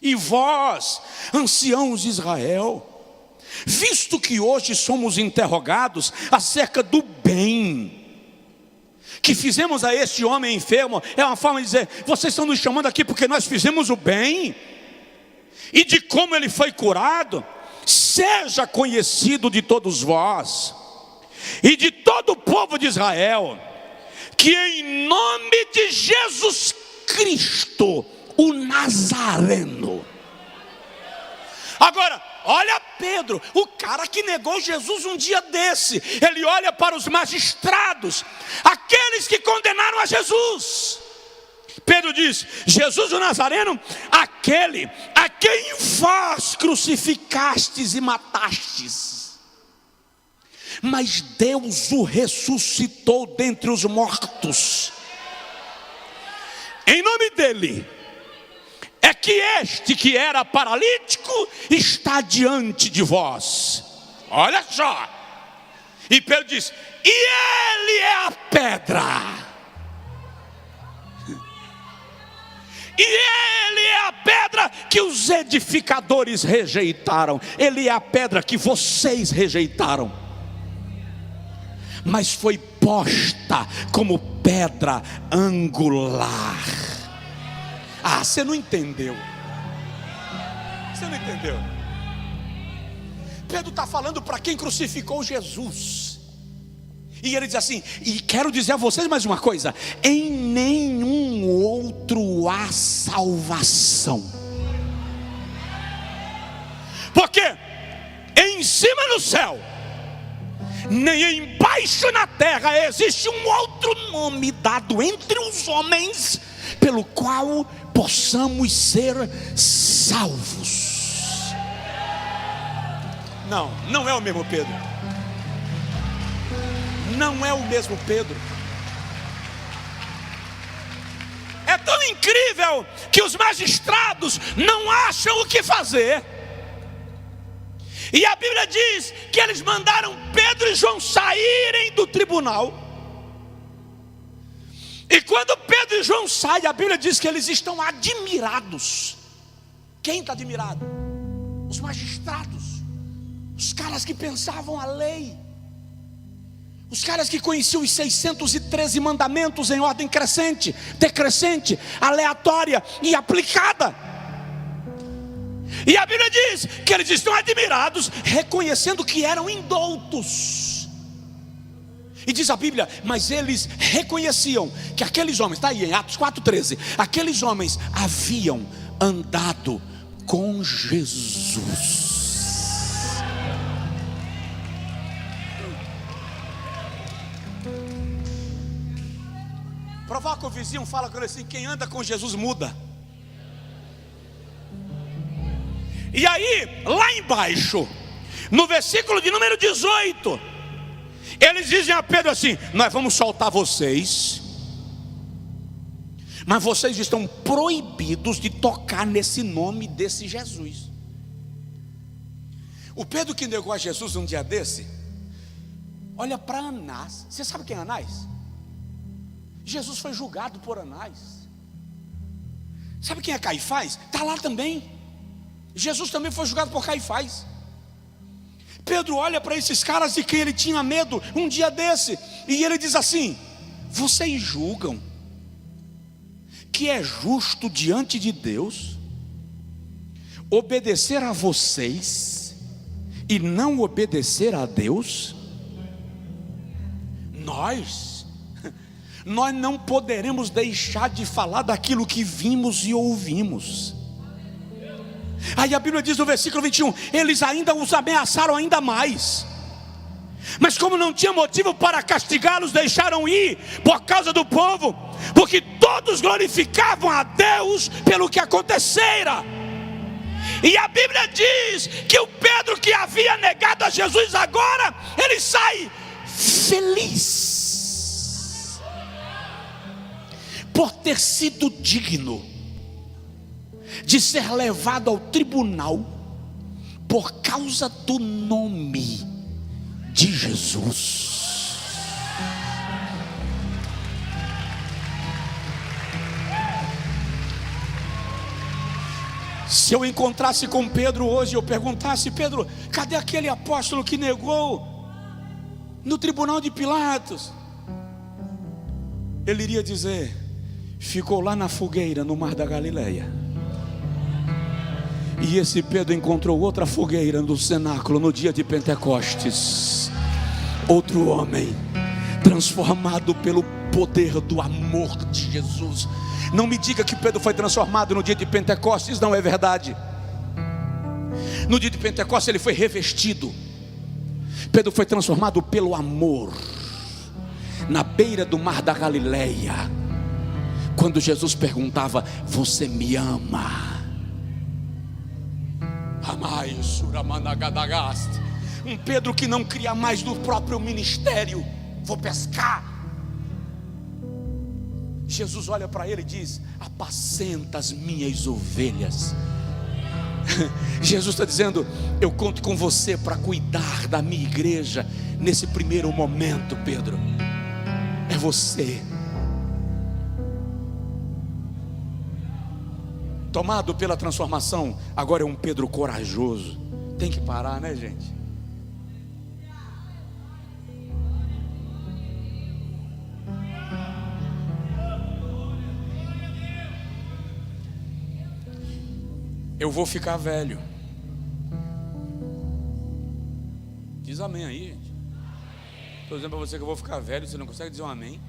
E vós, anciãos de Israel, visto que hoje somos interrogados acerca do bem que fizemos a este homem enfermo, é uma forma de dizer: vocês estão nos chamando aqui porque nós fizemos o bem, e de como ele foi curado, seja conhecido de todos vós e de todo o povo de Israel, que em nome de Jesus Cristo, o Nazareno. Agora, olha Pedro, o cara que negou Jesus um dia desse. Ele olha para os magistrados, aqueles que condenaram a Jesus. Pedro diz: Jesus o Nazareno, aquele a quem vós crucificastes e matastes, mas Deus o ressuscitou dentre os mortos. Em nome dele é que este que era paralítico está diante de vós. Olha só. E Pedro diz: e ele é a pedra. E ele é a pedra que os edificadores rejeitaram. Ele é a pedra que vocês rejeitaram, mas foi posta como pedra angular. Ah, você não entendeu. Você não entendeu. Pedro está falando para quem crucificou Jesus. E ele diz assim: e quero dizer a vocês mais uma coisa: em nenhum outro há salvação. Porque em cima no céu, nem embaixo na terra, existe um outro nome dado entre os homens, pelo qual possamos ser salvos. Não, não é o mesmo Pedro. Não é o mesmo Pedro. É tão incrível que os magistrados não acham o que fazer. E a Bíblia diz que eles mandaram Pedro e João saírem do tribunal. E quando Pedro e João saem, a Bíblia diz que eles estão admirados. Quem está admirado? Os magistrados, os caras que pensavam a lei, os caras que conheciam os 613 mandamentos em ordem crescente, decrescente, aleatória e aplicada. E a Bíblia diz que eles estão admirados, reconhecendo que eram indoutos. E diz a Bíblia: mas eles reconheciam que aqueles homens, está aí em Atos 4,13, aqueles homens haviam andado com Jesus. Provoca o vizinho, fala com ele assim: quem anda com Jesus muda. E aí, lá embaixo, no versículo de número 18, eles dizem a Pedro assim: nós vamos soltar vocês, mas vocês estão proibidos de tocar nesse nome desse Jesus. O Pedro que negou a Jesus um dia desse, olha para Anás. Você sabe quem é Anás? Jesus foi julgado por Anás. Sabe quem é Caifás? Está lá também. Jesus também foi julgado por Caifás. Pedro olha para esses caras de quem ele tinha medo um dia desse, e ele diz assim: vocês julgam que é justo diante de Deus obedecer a vocês e não obedecer a Deus? Nós não poderemos deixar de falar daquilo que vimos e ouvimos. Aí a Bíblia diz no versículo 21, eles ainda os ameaçaram ainda mais. Mas como não tinha motivo para castigá-los, deixaram ir por causa do povo, porque todos glorificavam a Deus pelo que acontecera. E a Bíblia diz que o Pedro, que havia negado a Jesus, agora ele sai feliz por ter sido digno de ser levado ao tribunal por causa do nome de Jesus. Se eu encontrasse com Pedro hoje, eu perguntasse: Pedro, cadê aquele apóstolo que negou no tribunal de Pilatos? Ele iria dizer: ficou lá na fogueira no mar da Galileia. E esse Pedro encontrou outra fogueira no cenáculo no dia de Pentecostes. Outro homem transformado pelo poder do amor de Jesus. Não me diga que Pedro foi transformado no dia de Pentecostes, não é verdade. No dia de Pentecostes ele foi revestido. Pedro foi transformado pelo amor. Na beira do mar da Galileia, quando Jesus perguntava: você me ama? Um Pedro que não cria mais no próprio ministério: vou pescar. Jesus olha para ele e diz: apacenta as minhas ovelhas. Jesus está dizendo: eu conto com você para cuidar da minha igreja nesse primeiro momento, Pedro. É você. Tomado pela transformação, agora é um Pedro corajoso. Tem que parar, né, gente? Eu vou ficar velho. Diz amém aí, gente. Estou dizendo para você que eu vou ficar velho. Você não consegue dizer um amém?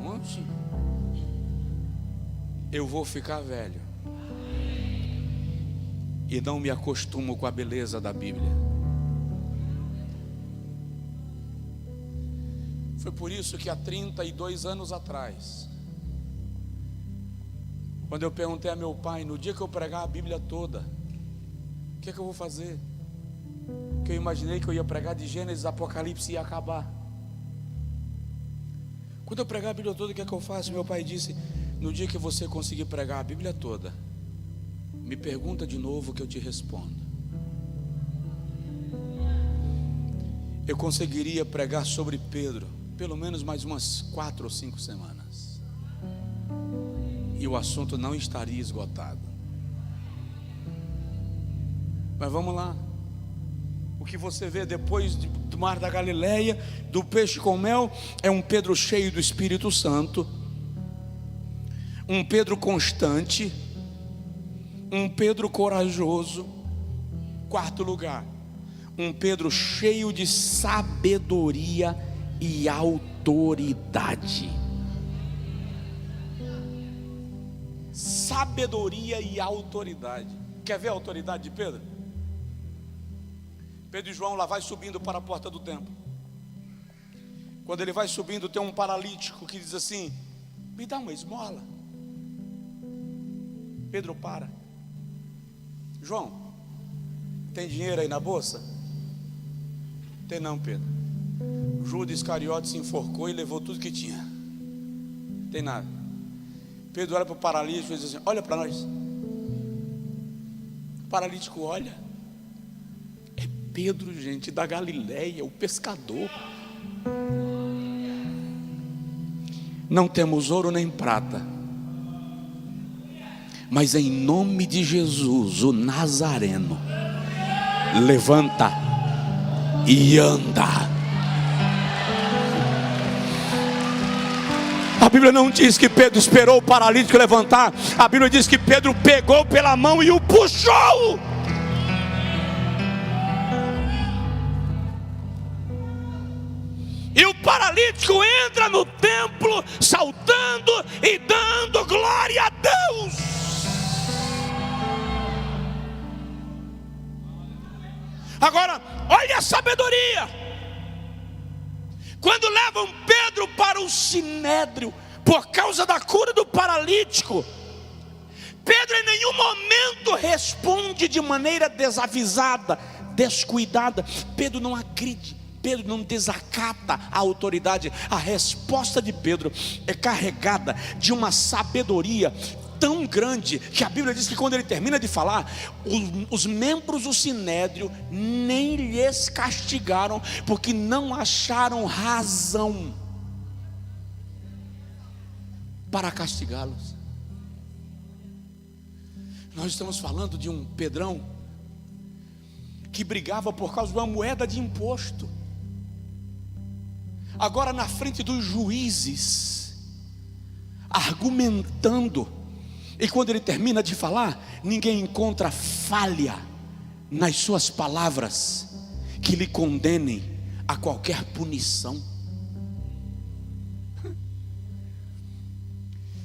Onde? Eu vou ficar velho e não me acostumo com a beleza da Bíblia. Foi por isso que há 32 anos atrás, quando eu perguntei a meu pai: no dia que eu pregar a Bíblia toda, o que é que eu vou fazer? Que eu imaginei que eu ia pregar de Gênesis, Apocalipse e ia acabar. Quando eu pregar a Bíblia toda, o que é que eu faço? Meu pai disse: no dia que você conseguir pregar a Bíblia toda, me pergunta de novo que eu te respondo. Eu conseguiria pregar sobre Pedro pelo menos mais umas 4 ou 5 semanas, e o assunto não estaria esgotado. Mas vamos lá. O que você vê depois do mar da Galileia, do peixe com mel, é um Pedro cheio do Espírito Santo, um Pedro constante, um Pedro corajoso. Quarto lugar, um Pedro cheio de sabedoria e autoridade. Sabedoria e autoridade. Quer ver a autoridade de Pedro? Pedro e João lá vai subindo para a porta do templo. Quando ele vai subindo, tem um paralítico que diz assim: me dá uma esmola. Pedro para: João, tem dinheiro aí na bolsa? Tem não, Pedro. Judas Iscariote se enforcou e levou tudo que tinha. Tem nada. Pedro olha para o paralítico e diz assim: olha para nós. O paralítico olha. É Pedro, gente, da Galileia, o pescador. Não temos ouro nem prata, mas em nome de Jesus, o Nazareno, levanta e anda. A Bíblia não diz que Pedro esperou o paralítico levantar. A Bíblia diz que Pedro pegou pela mão e o puxou. E o paralítico entra no templo saltando e dando glória a Deus. Agora, olha a sabedoria. Quando levam Pedro para o sinédrio, por causa da cura do paralítico, Pedro em nenhum momento responde de maneira desavisada, descuidada. Pedro não agride, Pedro não desacata a autoridade. A resposta de Pedro é carregada de uma sabedoria tão grande, que a Bíblia diz que quando ele termina de falar, os membros do sinédrio nem lhes castigaram, porque não acharam razão para castigá-los. Nós estamos falando de um Pedrão que brigava por causa de uma moeda de imposto. Agora na frente dos juízes, argumentando, e quando ele termina de falar, ninguém encontra falha nas suas palavras que lhe condenem a qualquer punição.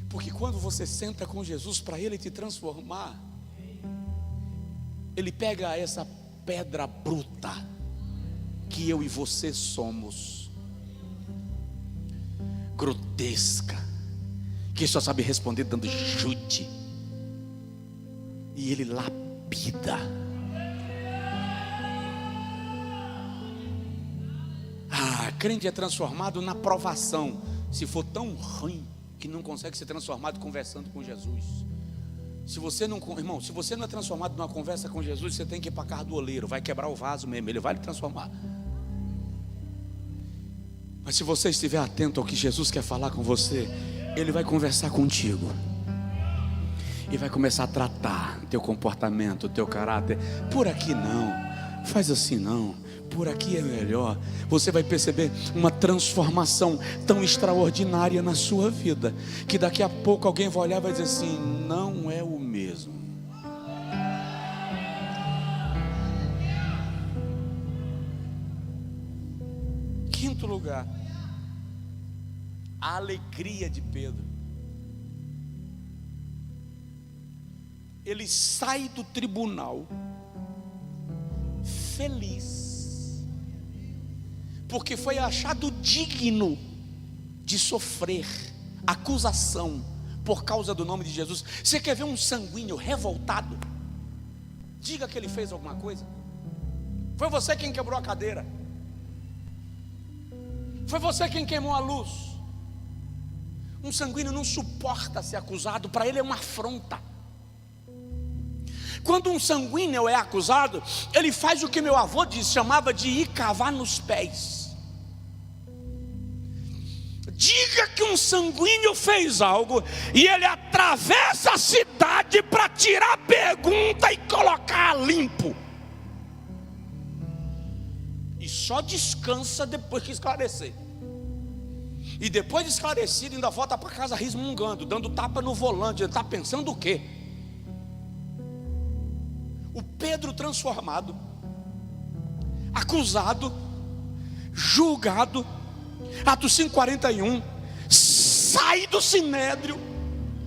Porque quando você senta com Jesus para Ele te transformar, Ele pega essa pedra bruta que eu e você somos, grotesca, que só sabe responder dando chute, e Ele lapida. Crente é transformado na provação, se for tão ruim que não consegue ser transformado conversando com Jesus. Se você não, irmão, se você não é transformado numa conversa com Jesus, você tem que ir para a casa do oleiro, vai quebrar o vaso mesmo, ele vai lhe transformar. Mas se você estiver atento ao que Jesus quer falar com você, Ele vai conversar contigo e vai começar a tratar teu comportamento, teu caráter. Por aqui não, faz assim não, por aqui é melhor. Você vai perceber uma transformação tão extraordinária na sua vida, que daqui a pouco alguém vai olhar e vai dizer assim: não é o mesmo. Quinto lugar, a alegria de Pedro. Ele sai do tribunal feliz, porque foi achado digno de sofrer acusação por causa do nome de Jesus. Você quer ver um sanguíneo revoltado? Diga que ele fez alguma coisa. Foi você quem quebrou a cadeira, foi você quem queimou a luz. Um sanguíneo não suporta ser acusado, para ele é uma afronta. Quando um sanguíneo é acusado, ele faz o que meu avô chamava de ir cavar nos pés. Diga que um sanguíneo fez algo e ele atravessa a cidade para tirar a pergunta e colocar a limpo, e só descansa depois que esclarecer. E depois de esclarecido, ainda volta para casa resmungando, dando tapa no volante. Ele está pensando o quê? O Pedro transformado, acusado, julgado, Atos 5:41, sai do sinédrio.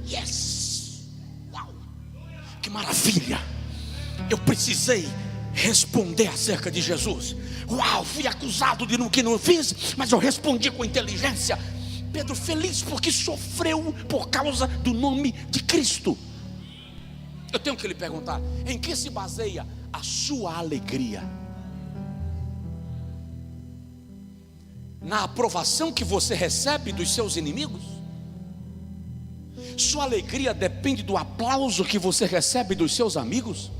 Yes! Uau! Que maravilha! Eu precisei responder acerca de Jesus. Uau, fui acusado de no que não fiz, mas eu respondi com inteligência. Pedro feliz porque sofreu por causa do nome de Cristo. Eu tenho que lhe perguntar: em que se baseia a sua alegria? Na aprovação que você recebe dos seus inimigos? Sua alegria depende do aplauso que você recebe dos seus amigos?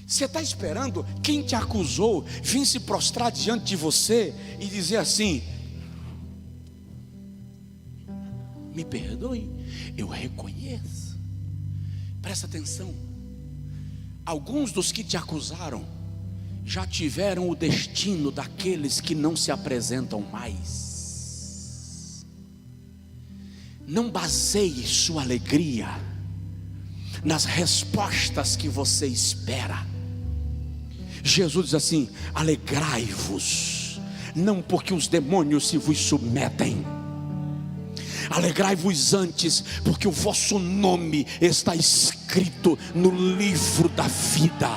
Você está esperando quem te acusou vir se prostrar diante de você e dizer assim: me perdoe, eu reconheço. Presta atenção, alguns dos que te acusaram já tiveram o destino daqueles que não se apresentam mais. Não baseie sua alegria nas respostas que você espera. Jesus diz assim: alegrai-vos, não porque os demônios se vos submetem, alegrai-vos antes, porque o vosso nome está escrito no livro da vida.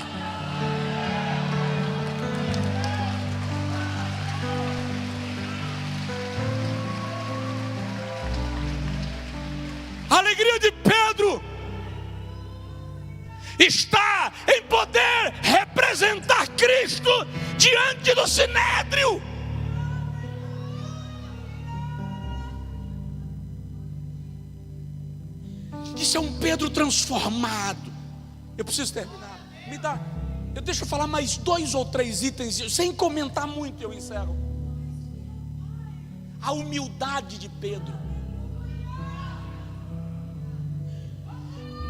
está em poder representar Cristo diante do Sinédrio. Isso é um Pedro transformado. Eu preciso terminar. Deixa eu falar mais 2 ou 3 itens, sem comentar muito, eu encerro. A humildade de Pedro.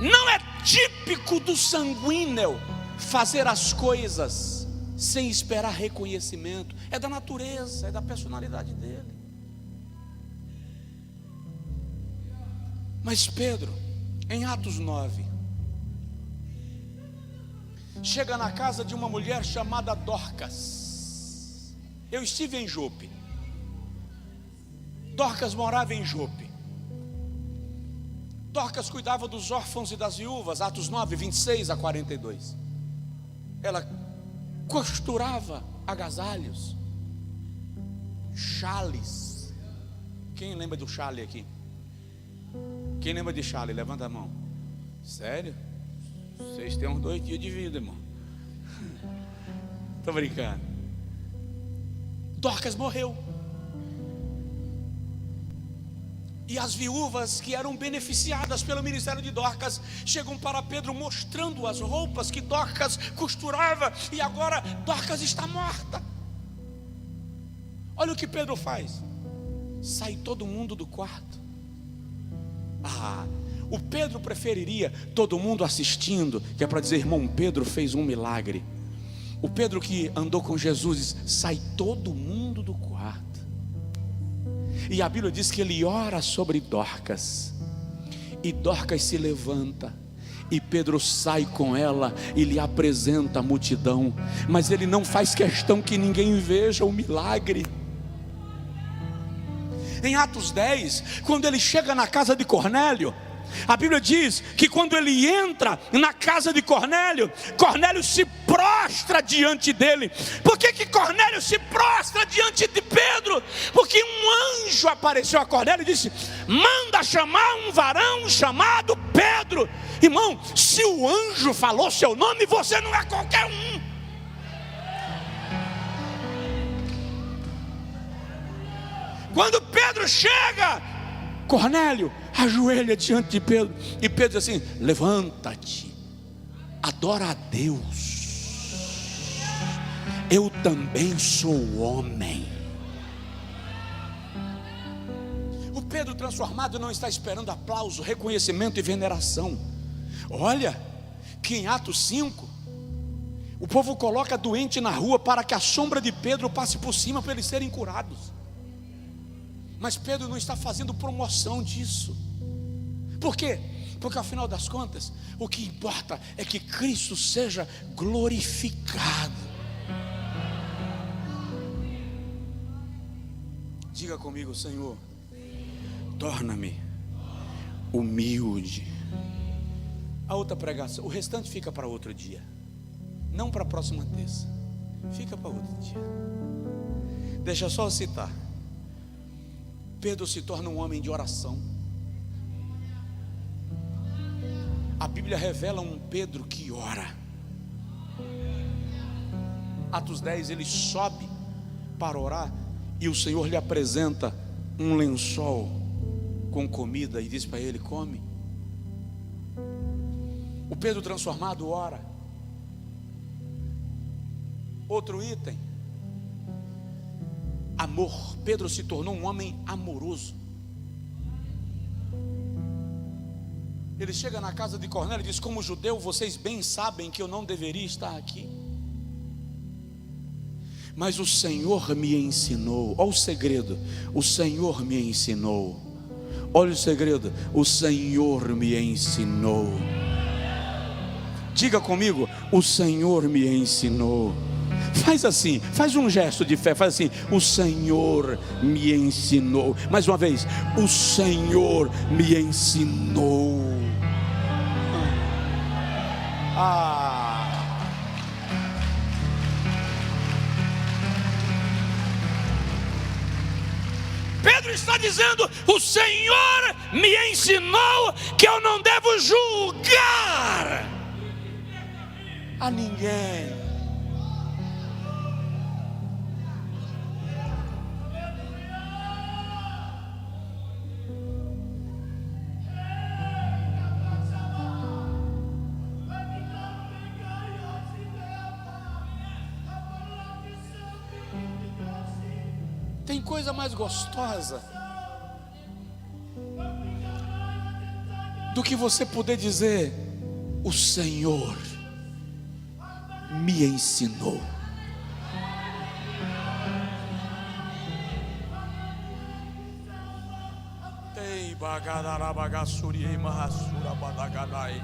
Não é típico do sanguíneo fazer as coisas sem esperar reconhecimento. É da natureza, é da personalidade dele. Mas Pedro, em Atos 9, chega na casa de uma mulher chamada Dorcas. Eu estive em Jope. Dorcas morava em Jope. Dorcas cuidava dos órfãos e das viúvas. Atos 9, 26 a 42. Ela costurava agasalhos, chales. Quem lembra do chale aqui? Quem lembra de chale? Levanta a mão. Sério? Vocês têm uns 2 dias de vida, irmão. Tô brincando. Dorcas morreu. E as viúvas que eram beneficiadas pelo ministério de Dorcas chegam para Pedro mostrando as roupas que Dorcas costurava. E agora Dorcas está morta. Olha o que Pedro faz. Sai todo mundo do quarto. O Pedro preferiria todo mundo assistindo, que é para dizer: irmão, Pedro fez um milagre. O Pedro que andou com Jesus, sai todo mundo do quarto. E a Bíblia diz que ele ora sobre Dorcas. E Dorcas se levanta. E Pedro sai com ela e lhe apresenta a multidão. Mas ele não faz questão que ninguém veja o milagre. Em Atos 10, quando ele chega na casa de Cornélio, a Bíblia diz que quando ele entra na casa de Cornélio, Cornélio se prostra diante dele. Por que Cornélio se prostra diante de Pedro? Porque um anjo apareceu a Cornélio e disse: manda chamar um varão chamado Pedro. Irmão, se o anjo falou seu nome, você não é qualquer um. Quando Pedro chega, Cornélio ajoelha diante de Pedro. E Pedro diz assim: levanta-te, adora a Deus. Eu também sou homem. O Pedro transformado não está esperando aplauso, reconhecimento e veneração. Olha que em Atos 5 o povo coloca doente na rua para que a sombra de Pedro passe por cima para eles serem curados. Mas Pedro não está fazendo promoção disso. Por quê? Porque ao final das contas, o que importa é que Cristo seja glorificado. Diga comigo: Senhor, torna-me humilde. A outra pregação, o restante fica para outro dia. Não para a próxima terça. Fica para outro dia. Deixa eu só citar. Pedro se torna um homem de oração. A Bíblia revela um Pedro que ora. Atos 10, ele sobe para orar e o Senhor lhe apresenta um lençol com comida e diz para ele: come. O Pedro transformado ora. Outro item: amor. Pedro se tornou um homem amoroso. Ele chega na casa de Cornélio e diz: como judeu, vocês bem sabem que eu não deveria estar aqui, mas o Senhor me ensinou. Olha o segredo: o Senhor me ensinou. Olha o segredo: o Senhor me ensinou. Diga comigo: o Senhor me ensinou. Faz assim, faz um gesto de fé, faz assim: o Senhor me ensinou. Mais uma vez: o Senhor me ensinou. Pedro está dizendo: o Senhor me ensinou que eu não devo julgar. a ninguém. Tem coisa mais gostosa do que você poder dizer: o Senhor me ensinou. Ei, bagadarabagasuri mahasura badagadai.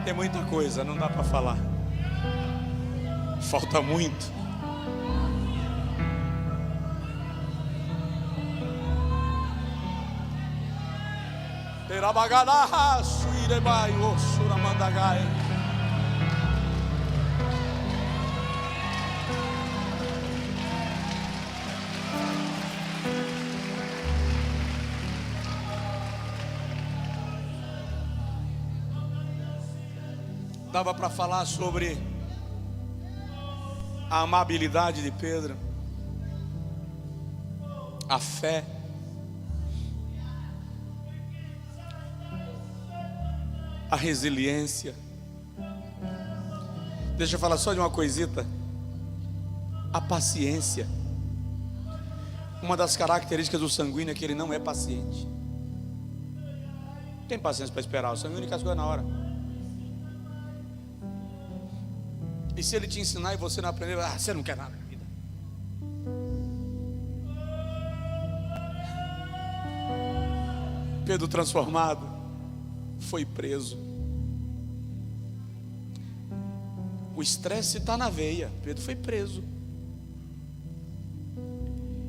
Tem muita coisa, não dá para falar. Falta muito. Terabagada, suirebai, osuramandagai. Dava para falar sobre a amabilidade de Pedro, a fé, a resiliência. Deixa eu falar só de uma coisita: a paciência. Uma das características do sanguíneo é que ele não é paciente. Tem paciência para esperar, o sanguíneo quer as coisas na hora. E se ele te ensinar e você não aprender, você não quer nada na vida. Pedro transformado foi preso. O estresse está na veia. Pedro foi preso.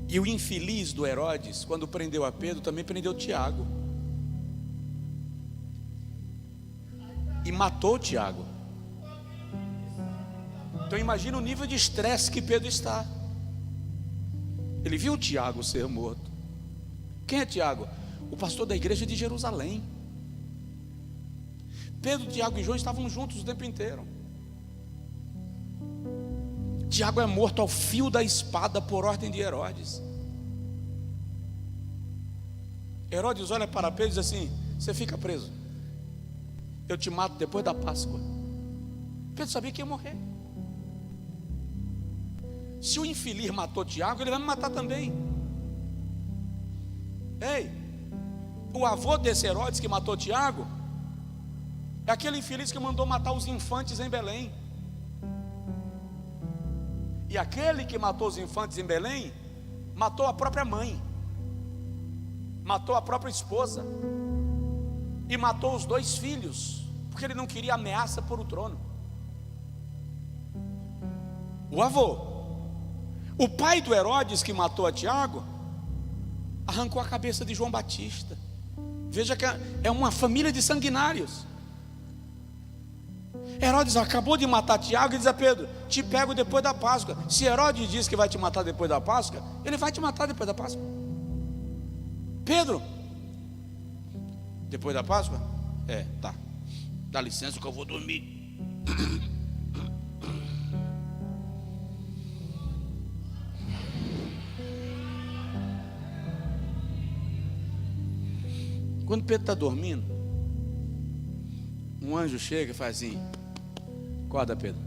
E o infeliz do Herodes, quando prendeu a Pedro, também prendeu Tiago. E matou Tiago. Então imagina o nível de estresse que Pedro está. Ele viu Tiago ser morto. Quem é Tiago? O pastor da igreja de Jerusalém. Pedro, Tiago e João estavam juntos o tempo inteiro. Tiago é morto ao fio da espada por ordem de Herodes. Herodes olha para Pedro e diz assim: você fica preso, eu te mato depois da Páscoa. Pedro sabia que ia morrer. Se o infeliz matou Tiago, ele vai me matar também. Ei, o avô desse Herodes que matou Tiago é aquele infeliz que mandou matar os infantes em Belém. E aquele que matou os infantes em Belém matou a própria mãe, matou a própria esposa e matou os 2 filhos, porque ele não queria ameaça por o trono. O avô. O pai do Herodes que matou a Tiago arrancou a cabeça de João Batista. Veja que é uma família de sanguinários. Herodes acabou de matar Tiago e diz a Pedro: te pego depois da Páscoa. Se Herodes diz que vai te matar depois da Páscoa, ele vai te matar depois da Páscoa. Pedro, depois da Páscoa? Tá. Dá licença que eu vou dormir. Quando Pedro está dormindo, um anjo chega e faz assim: acorda, Pedro.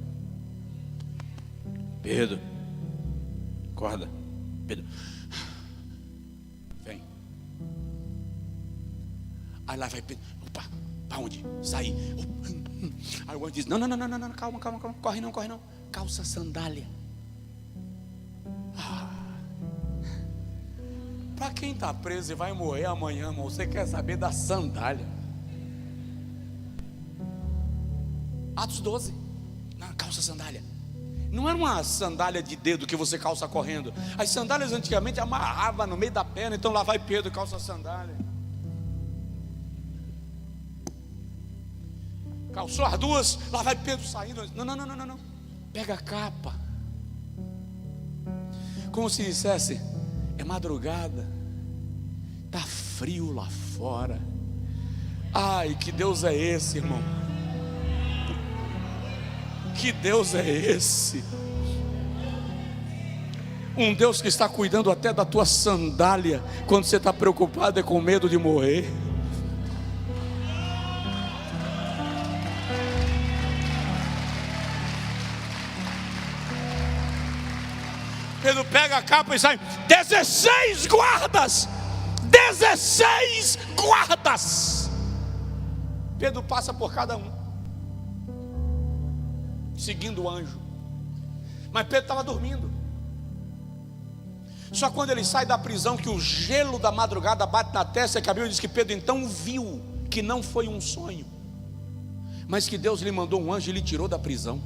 Pedro, acorda. Pedro, vem. Aí lá vai Pedro. Opa, para onde? Sair. Aí o anjo diz: não, calma, corre não. Calça sandália. Para quem está preso e vai morrer amanhã, irmão, você quer saber da sandália? Atos 12. Não, calça sandália. Não era uma sandália de dedo que você calça correndo. As sandálias antigamente amarrava no meio da perna. Então lá vai Pedro, calça sandália. Calçou as duas, lá vai Pedro saindo. Não. Pega a capa. Como se dissesse: é madrugada, Está frio lá fora. Ai, que Deus é esse, irmão? Que Deus é esse? Um Deus que está cuidando até da tua sandália, quando você está preocupado e com medo de morrer. Pedro pega a capa e sai, 16 guardas, 16 guardas. Pedro passa por cada um, seguindo o anjo. Mas Pedro estava dormindo. Só quando ele sai da prisão, que o gelo da madrugada bate na testa, que a Bíblia diz que Pedro então viu que não foi um sonho, mas que Deus lhe mandou um anjo e lhe tirou da prisão.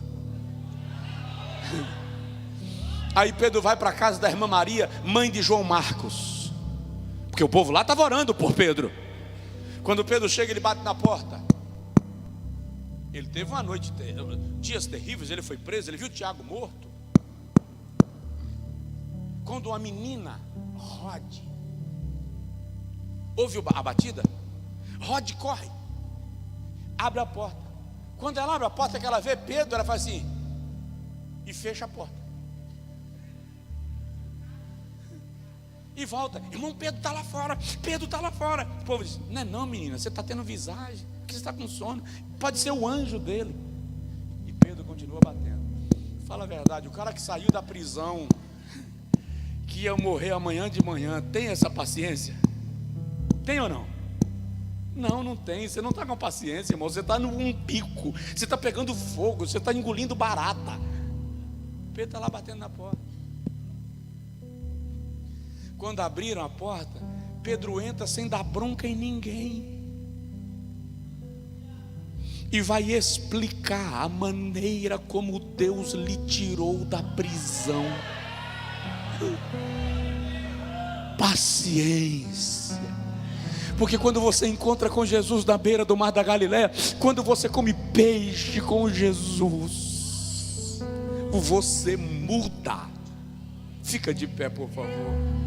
Aí Pedro vai para a casa da irmã Maria, mãe de João Marcos, porque o povo lá estava orando por Pedro. Quando Pedro chega, ele bate na porta. Ele teve uma noite, dias terríveis, ele foi preso, ele viu Tiago morto. Quando uma menina, Rod, ouve a batida, Rod corre, abre a porta. Quando ela abre a porta, que ela vê Pedro, ela faz assim, e fecha a porta. E volta, irmão, Pedro está lá fora, Pedro está lá fora. O povo diz, não é não, menina, você está tendo visagem, porque você está com sono, pode ser o anjo dele. E Pedro continua batendo. Fala a verdade, o cara que saiu da prisão, que ia morrer amanhã de manhã, tem essa paciência? Tem ou não? Não, não tem. Você não está com paciência, irmão. Você está num pico, você está pegando fogo, você está engolindo barata. Pedro está lá batendo na porta. Quando abriram a porta, Pedro entra sem dar bronca em ninguém e vai explicar a maneira como Deus lhe tirou da prisão. Paciência. Porque quando você encontra com Jesus na beira do mar da Galileia, quando você come peixe com Jesus, você muda. Fica de pé, por favor.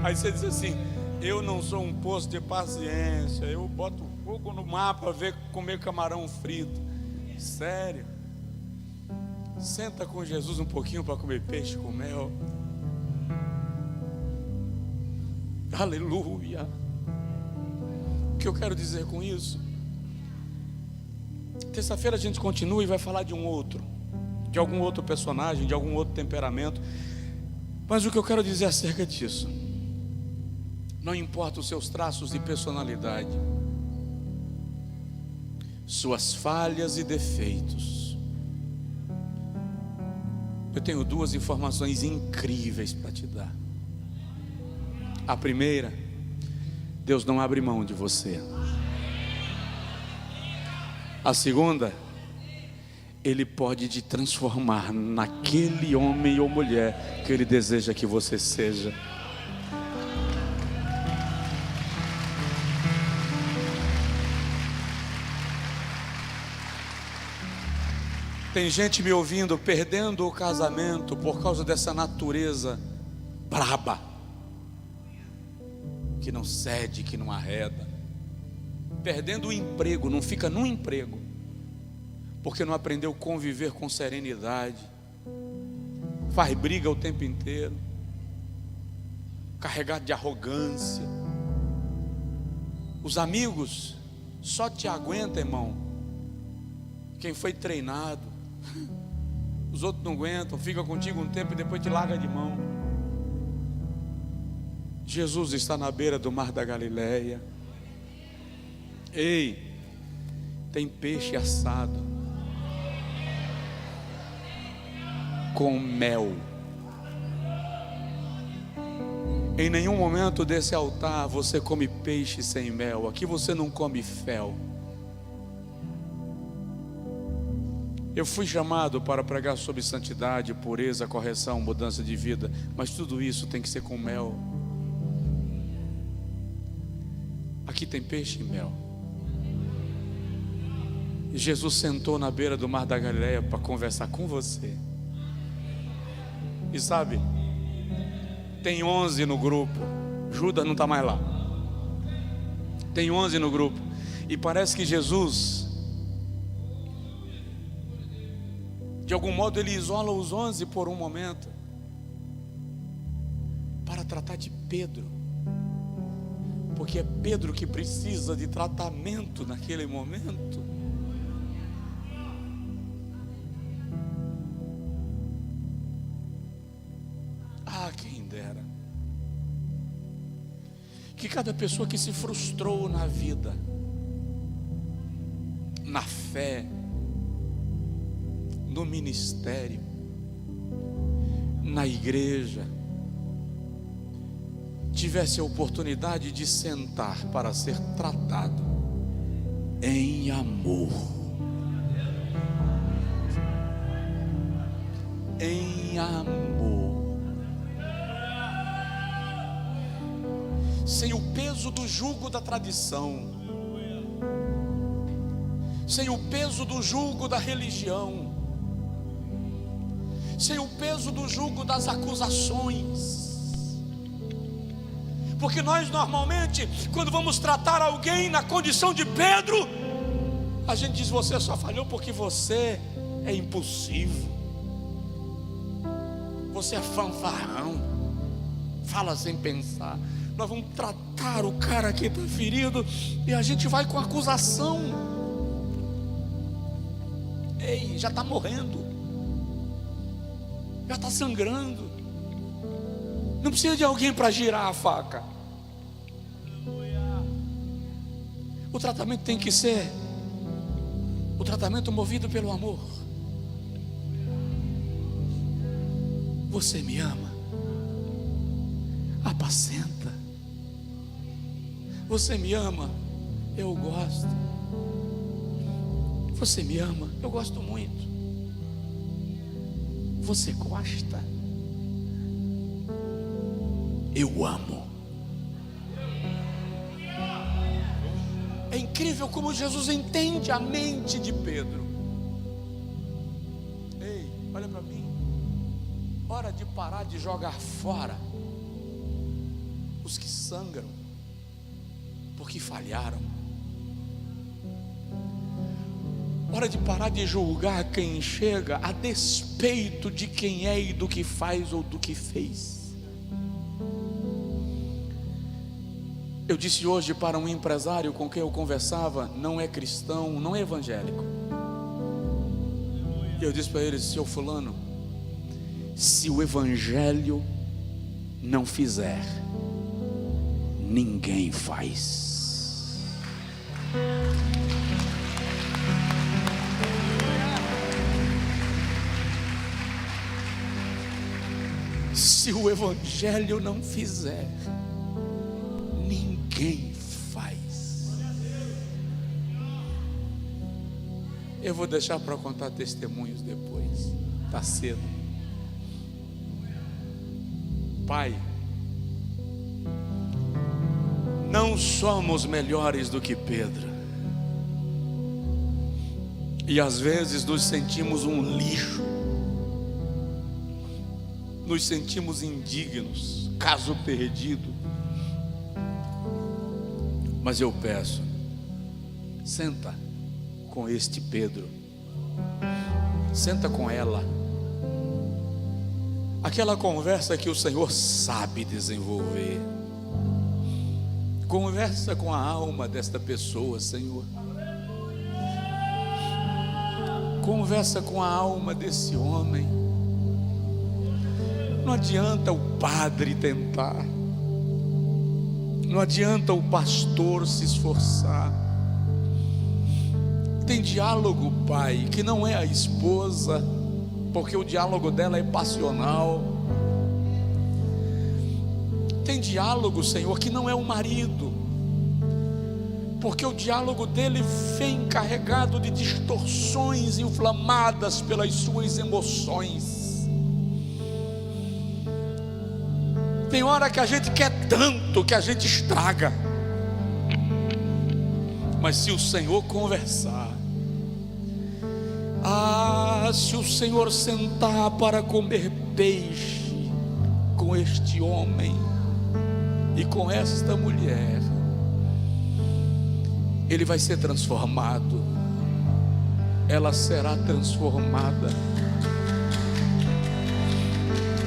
Aí você diz assim, eu não sou um poço de paciência, eu boto fogo no mar para ver comer camarão frito. Sério? Senta com Jesus um pouquinho para comer peixe com mel. Aleluia. O que eu quero dizer com isso? Terça-feira a gente continua e vai falar de um outro, de algum outro personagem, de algum outro temperamento. Mas o que eu quero dizer acerca disso, não importa os seus traços de personalidade, suas falhas e defeitos. Eu tenho duas informações incríveis para te dar. A primeira, Deus não abre mão de você. A segunda, Ele pode te transformar naquele homem ou mulher que Ele deseja que você seja. Tem gente me ouvindo perdendo o casamento por causa dessa natureza braba, que não cede, que não arreda. Perdendo o emprego, não fica no emprego, porque não aprendeu a conviver com serenidade. Faz briga o tempo inteiro, carregado de arrogância. Os amigos só te aguentam, irmão, quem foi treinado. Os outros não aguentam, ficam contigo um tempo e depois te larga de mão. Jesus está na beira do mar da Galileia. Ei, tem peixe assado com mel. Em nenhum momento desse altar você come peixe sem mel. Aqui você não come fel. Eu fui chamado para pregar sobre santidade, pureza, correção, mudança de vida, mas tudo isso tem que ser com mel. Aqui tem peixe e mel. Jesus sentou na beira do mar da Galileia para conversar com você. E sabe, tem 11 no grupo. Judas não está mais lá. Tem 11 no grupo. E parece que Jesus, de algum modo, ele isola os 11 por um momento para tratar de Pedro, porque é Pedro que precisa de tratamento naquele momento. Ah, quem dera que cada pessoa que se frustrou na vida, na fé, no ministério, na igreja, tivesse a oportunidade de sentar para ser tratado em amor, em amor, sem o peso do jugo da tradição, sem o peso do jugo da religião, sem o peso do jugo das acusações. Porque nós normalmente, quando vamos tratar alguém na condição de Pedro, a gente diz: você só falhou porque você é impulsivo, você é fanfarrão, fala sem pensar. Nós vamos tratar o cara que está ferido e a gente vai com acusação. Ei, já está morrendo, já está sangrando, não precisa de alguém para girar a faca. O tratamento tem que ser o tratamento movido pelo amor. Você me ama? Apacenta. Você me ama? Eu gosto. Você me ama? Eu gosto muito. Você gosta? Eu amo. É incrível como Jesus entende a mente de Pedro. Ei, olha para mim. Hora de parar de jogar fora os que sangram porque falharam. Hora de parar de julgar quem chega a despeito de quem é e do que faz ou do que fez. Eu disse hoje para um empresário com quem eu conversava, não é cristão, não é evangélico. E eu disse para ele: seu fulano, se o evangelho não fizer, ninguém faz. Se o evangelho não fizer, ninguém faz. Eu vou deixar para contar testemunhos depois, está cedo. Pai, não somos melhores do que Pedro, e às vezes nos sentimos um lixo, nos sentimos indignos, caso perdido. Mas eu peço, senta com este Pedro, senta com ela, aquela conversa que o Senhor sabe desenvolver. Conversa com a alma desta pessoa, Senhor. Conversa com a alma desse homem. Não adianta o padre tentar, não adianta o pastor se esforçar. Tem diálogo, Pai, que não é a esposa, porque o diálogo dela é passional. Tem diálogo, Senhor, que não é o marido, porque o diálogo dele vem carregado de distorções inflamadas pelas suas emoções. Tem hora que a gente quer tanto que a gente estraga, mas se o Senhor conversar, Ah, se o Senhor sentar para comer peixe com este homem e com esta mulher, ele vai ser transformado, ela será transformada.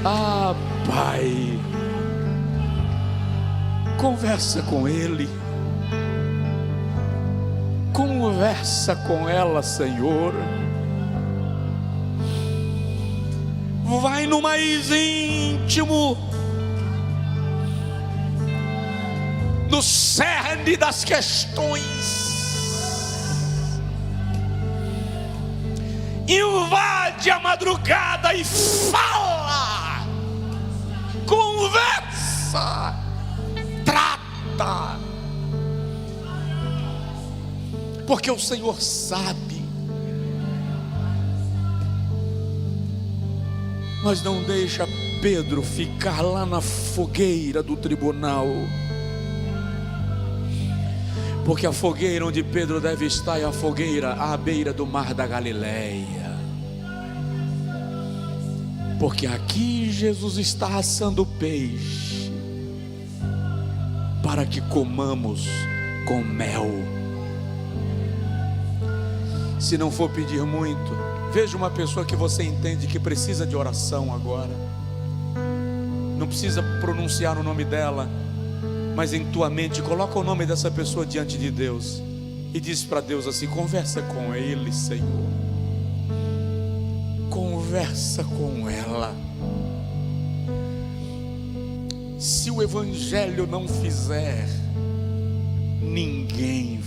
Ah, Pai, conversa com ele, conversa com ela, Senhor. Vai no mais íntimo, no cerne das questões. Invade a madrugada e fala, conversa, trata, porque o Senhor sabe. Mas não deixa Pedro ficar lá na fogueira do tribunal, porque a fogueira onde Pedro deve estar é a fogueira à beira do mar da Galileia, porque aqui Jesus está assando peixe para que comamos com mel. Se não for pedir muito, veja uma pessoa que você entende que precisa de oração agora. Não precisa pronunciar o nome dela, mas em tua mente coloca o nome dessa pessoa diante de Deus e diz para Deus assim: conversa com ele, Senhor, conversa com ela. Se o Evangelho não fizer, ninguém